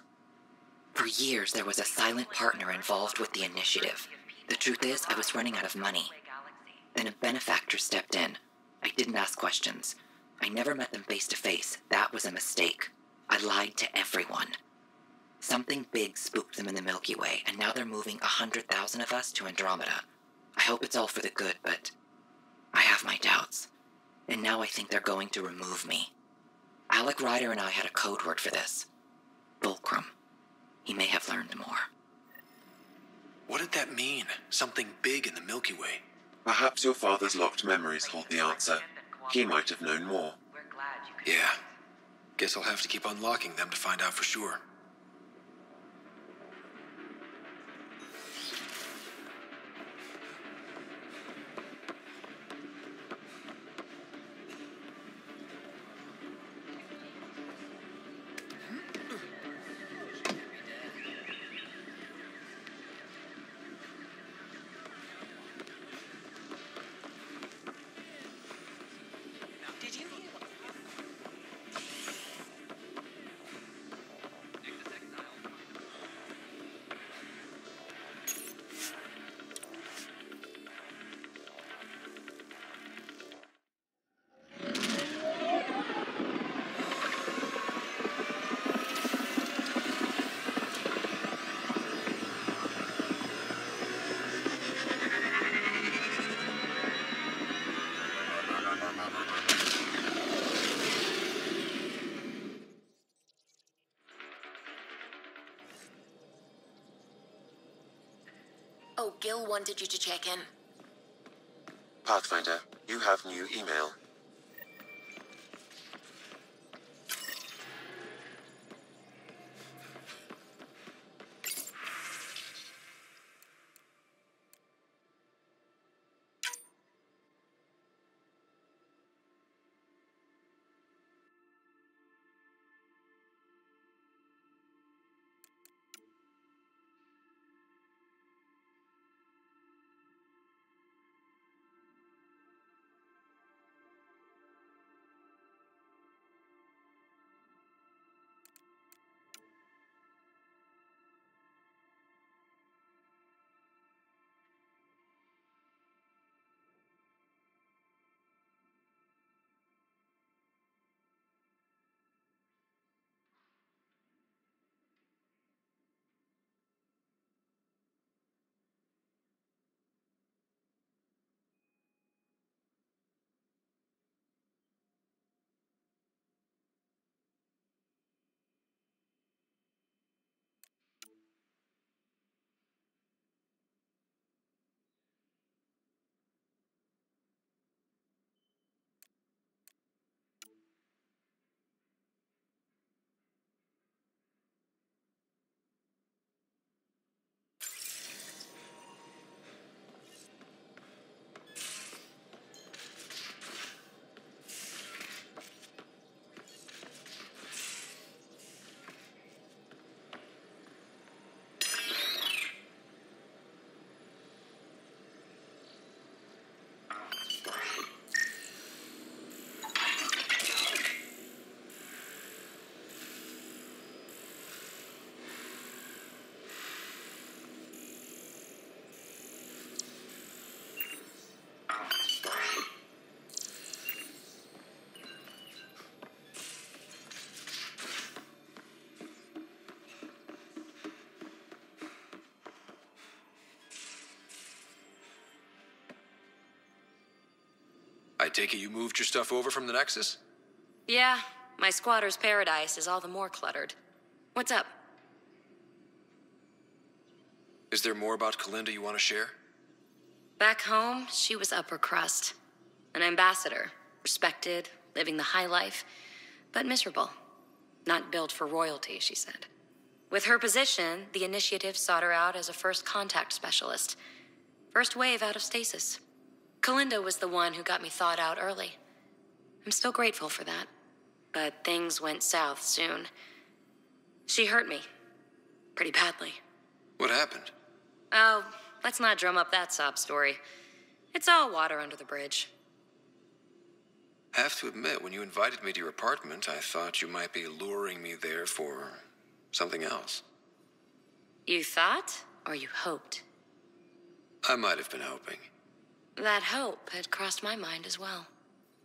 For years, there was a silent partner involved with the initiative. The truth is, I was running out of money. Then a benefactor stepped in. I didn't ask questions. I never met them face to face. That was a mistake. I lied to everyone. Something big spooked them in the Milky Way, and now they're moving 100,000 of us to Andromeda. I hope it's all for the good, but I have my doubts. And now I think they're going to remove me. Alec Ryder and I had a code word for this. Fulcrum. He may have learned more. What did that mean? Something big in the Milky Way? Perhaps your father's locked memories hold the answer. He might have known more. Yeah. Guess I'll have to keep unlocking them to find out for sure. Oh, Gil wanted you to check in. Pathfinder, you have new email. I take it you moved your stuff over from the Nexus? Yeah, my squatter's paradise is all the more cluttered. What's up? Is there more about Kalinda you want to share? Back home, she was upper crust. An ambassador, respected, living the high life, but miserable. Not built for royalty, she said. With her position, the initiative sought her out as a first contact specialist. First wave out of stasis. Kalinda was the one who got me thawed out early. I'm still grateful for that. But things went south soon. She hurt me. Pretty badly. What happened? Oh, let's not drum up that sob story. It's all water under the bridge. Have to admit, when you invited me to your apartment, I thought you might be luring me there for something else. You thought, or you hoped? I might have been hoping. That hope had crossed my mind as well.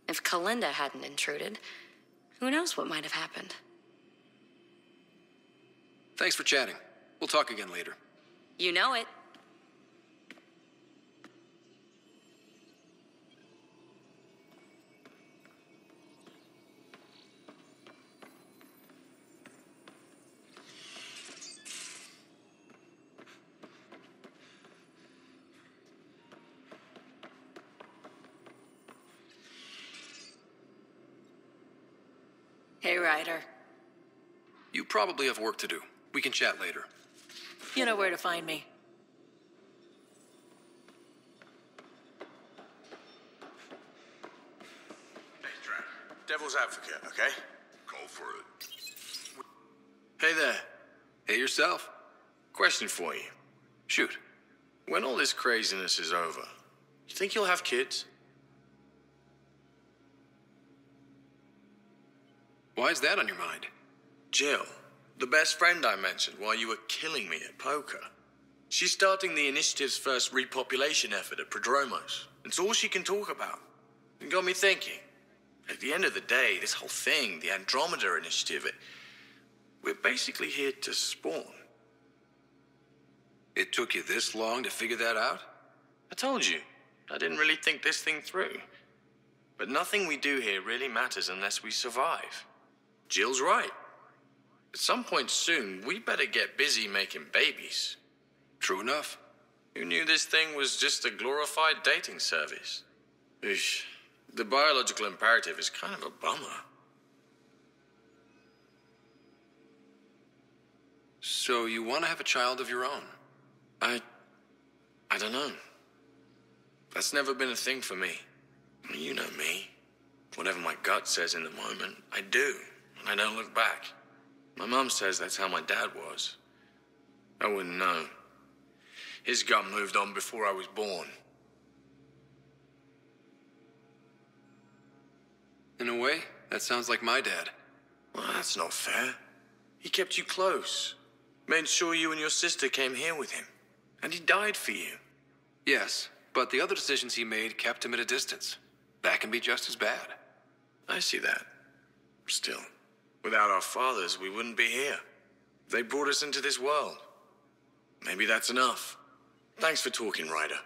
If Kalinda hadn't intruded, who knows what might have happened. Thanks for chatting. We'll talk again later. You know it. Hey, Ryder. You probably have work to do. We can chat later. You know where to find me. Hey, Drac. Devil's advocate, okay? Go for it. Hey there. Hey yourself. Question for you. Shoot. When all this craziness is over, you think you'll have kids? Why is that on your mind? Jill, the best friend I mentioned while you were killing me at poker. She's starting the initiative's first repopulation effort at Prodromos. It's all she can talk about. It got me thinking. At the end of the day, this whole thing, the Andromeda Initiative, we're basically here to spawn. It took you this long to figure that out? I told you, I didn't really think this thing through. But nothing we do here really matters unless we survive. Jill's right. At some point soon, we better get busy making babies. True enough. Who knew this thing was just a glorified dating service? Eesh. The biological imperative is kind of a bummer. So you want to have a child of your own? I don't know. That's never been a thing for me. You know me. Whatever my gut says in the moment, I do, and I don't look back. My mom says that's how my dad was. I wouldn't know. His gut moved on before I was born. In a way, that sounds like my dad. Well, that's not fair. He kept you close. Made sure you and your sister came here with him. And he died for you. Yes, but the other decisions he made kept him at a distance. That can be just as bad. I see that. Still, without our fathers, we wouldn't be here. They brought us into this world. Maybe that's enough. Thanks for talking, Ryder.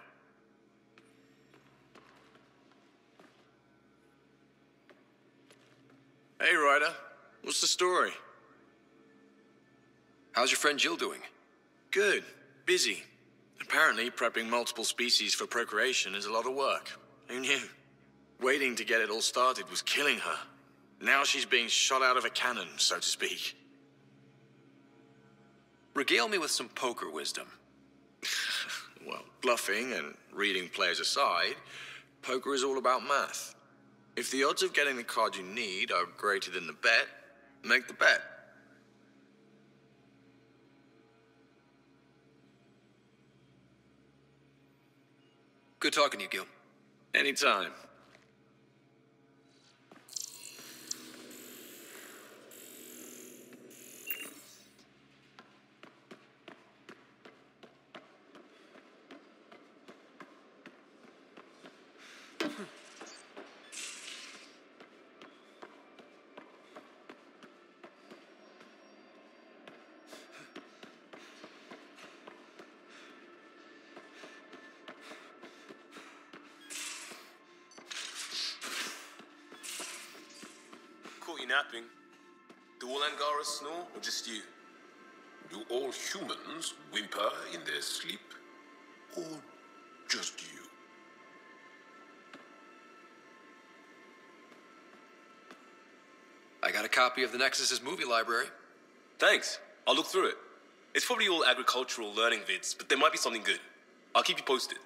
Hey, Ryder. What's the story? How's your friend Jill doing? Good. Busy. Apparently, prepping multiple species for procreation is a lot of work. Who knew? Waiting to get it all started was killing her. Now she's being shot out of a cannon, so to speak. Regale me with some poker wisdom. Well, bluffing and reading players aside, poker is all about math. If the odds of getting the card you need are greater than the bet, make the bet. Good talking to you, Gil. Anytime. Caught you napping. Do all Angaras snore, or just you? Do all humans whimper in their sleep? Or just you? I got a copy of the Nexus's movie library. Thanks. I'll look through it. It's probably all agricultural learning vids, but there might be something good. I'll keep you posted.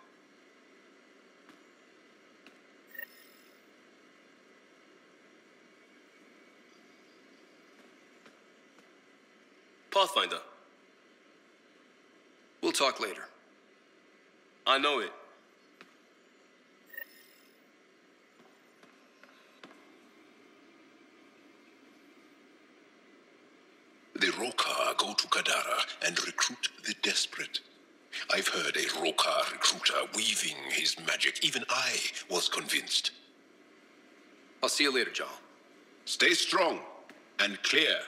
Pathfinder. We'll talk later. I know it. The Rokar go to Kadara and recruit the desperate. I've heard a Rokar recruiter weaving his magic. Even I was convinced. I'll see you later, Jarl. Stay strong and clear.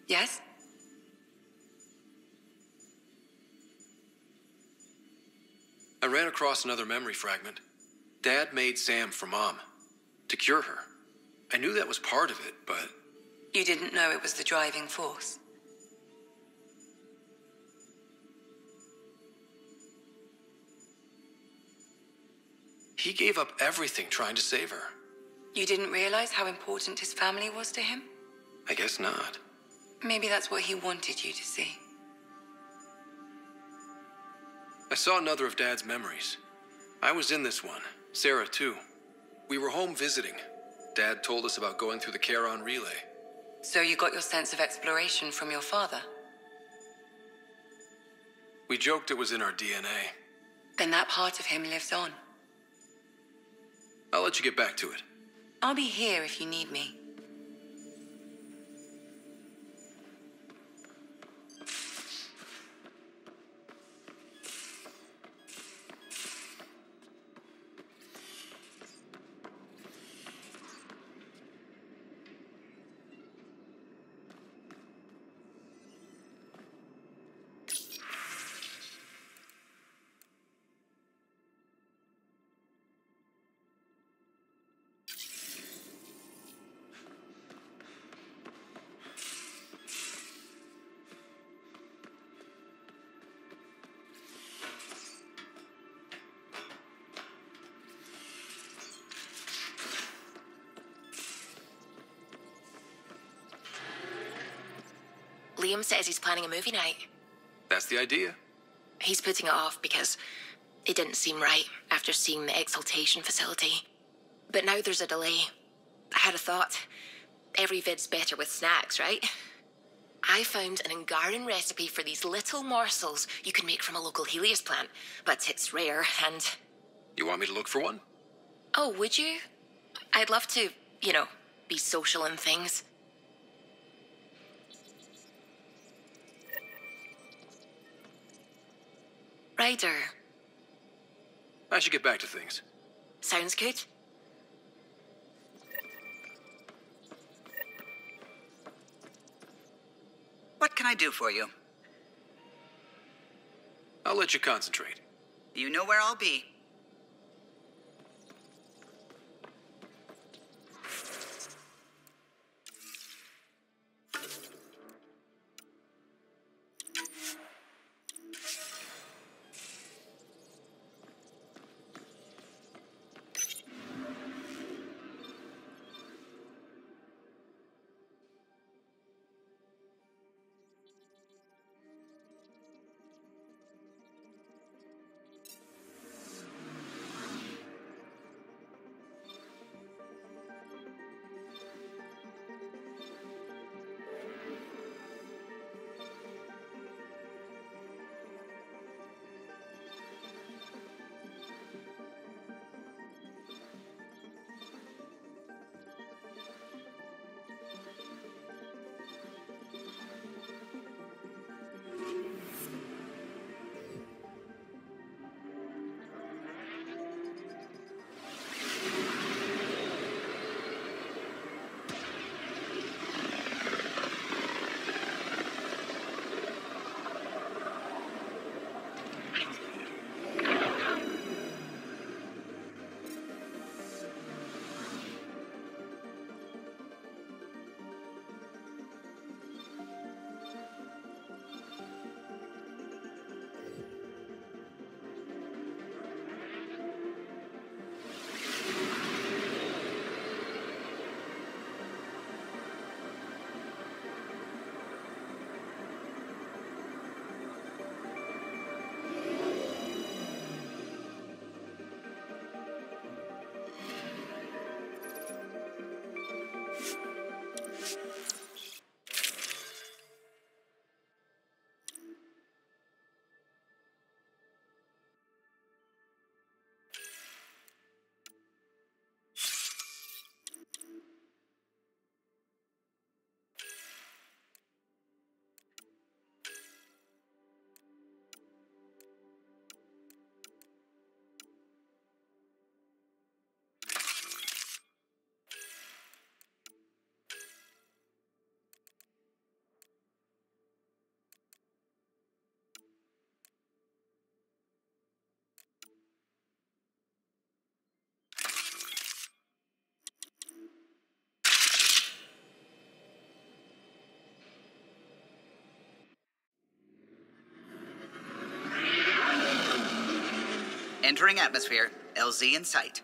Yes? I ran across another memory fragment. Dad made Sam for Mom, to cure her. I knew that was part of it, but... You didn't know it was the driving force? He gave up everything trying to save her. You didn't realize how important his family was to him? I guess not. Maybe that's what he wanted you to see. I saw another of Dad's memories. I was in this one. Sarah, too. We were home visiting. Dad told us about going through the Charon relay. So you got your sense of exploration from your father? We joked it was in our DNA. Then that part of him lives on. I'll let you get back to it. I'll be here if you need me. Liam says he's planning a movie night. That's the idea. He's putting it off because it didn't seem right after seeing the exaltation facility. But now there's a delay. I had a thought. Every vid's better with snacks, right? I found an Angaran recipe for these little morsels you can make from a local Helios plant, but it's rare and... You want me to look for one? Oh, would you? I'd love to, be social and things. Ryder. I should get back to things. Sounds good. What can I do for you? I'll let you concentrate. You know where I'll be. Entering atmosphere. LZ in sight.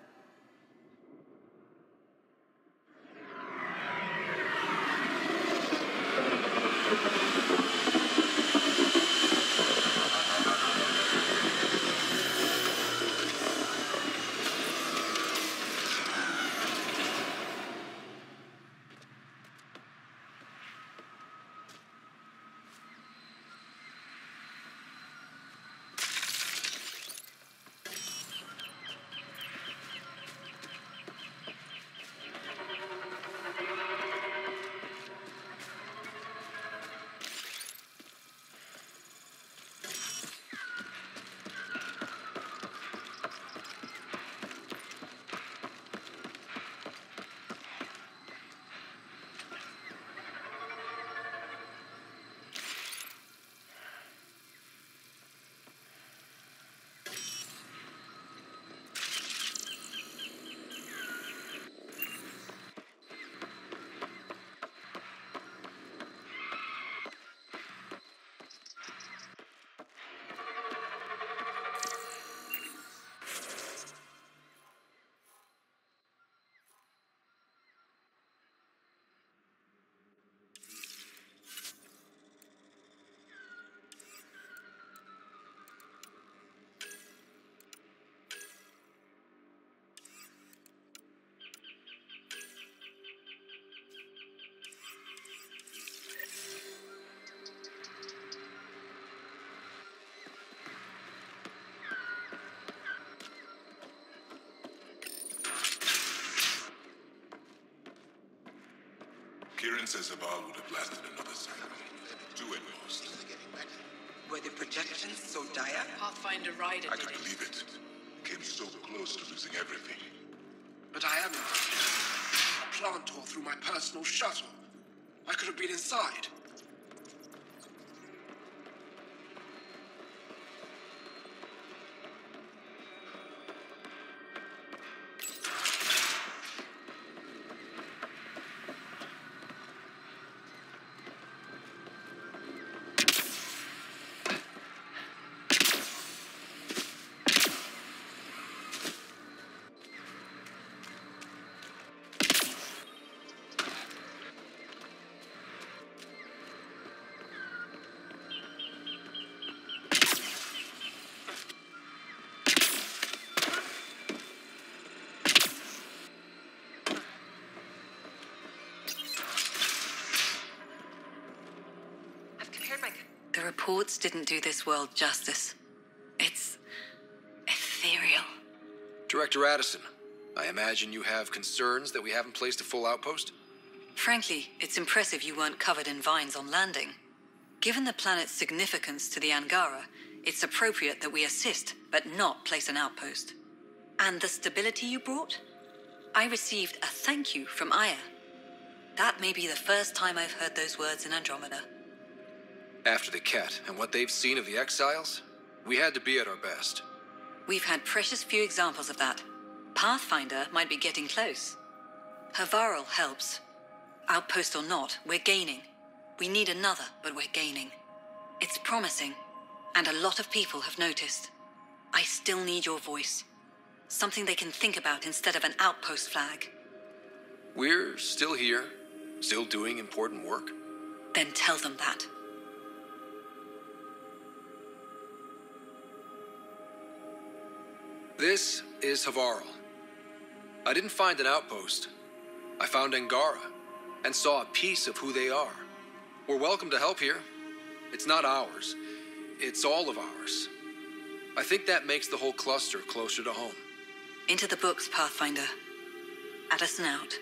Kieran says Zaval would have lasted another cycle. 2 at most. Were the projections so dire? Pathfinder Ryder I did could it. believe it. Came so close to losing everything. But I haven't. A plant tore through my personal shuttle. I could have been inside. The reports didn't do this world justice. It's ethereal. Director Addison, I imagine you have concerns that we haven't placed a full outpost? Frankly, it's impressive you weren't covered in vines on landing. Given the planet's significance to the Angara, it's appropriate that we assist, but not place an outpost. And the stability you brought? I received a thank you from Aya. That may be the first time I've heard those words in Andromeda. After the Ket and what they've seen of the Exiles, we had to be at our best. We've had precious few examples of that. Pathfinder might be getting close. Havarl helps. Outpost or not, we're gaining. We need another, but we're gaining. It's promising, and a lot of people have noticed. I still need your voice. Something they can think about instead of an outpost flag. We're still here, still doing important work. Then tell them that. This is Havarl. I didn't find an outpost. I found Angara, and saw a piece of who they are. We're welcome to help here. It's not ours. It's all of ours. I think that makes the whole cluster closer to home. Into the books, Pathfinder. Addison out.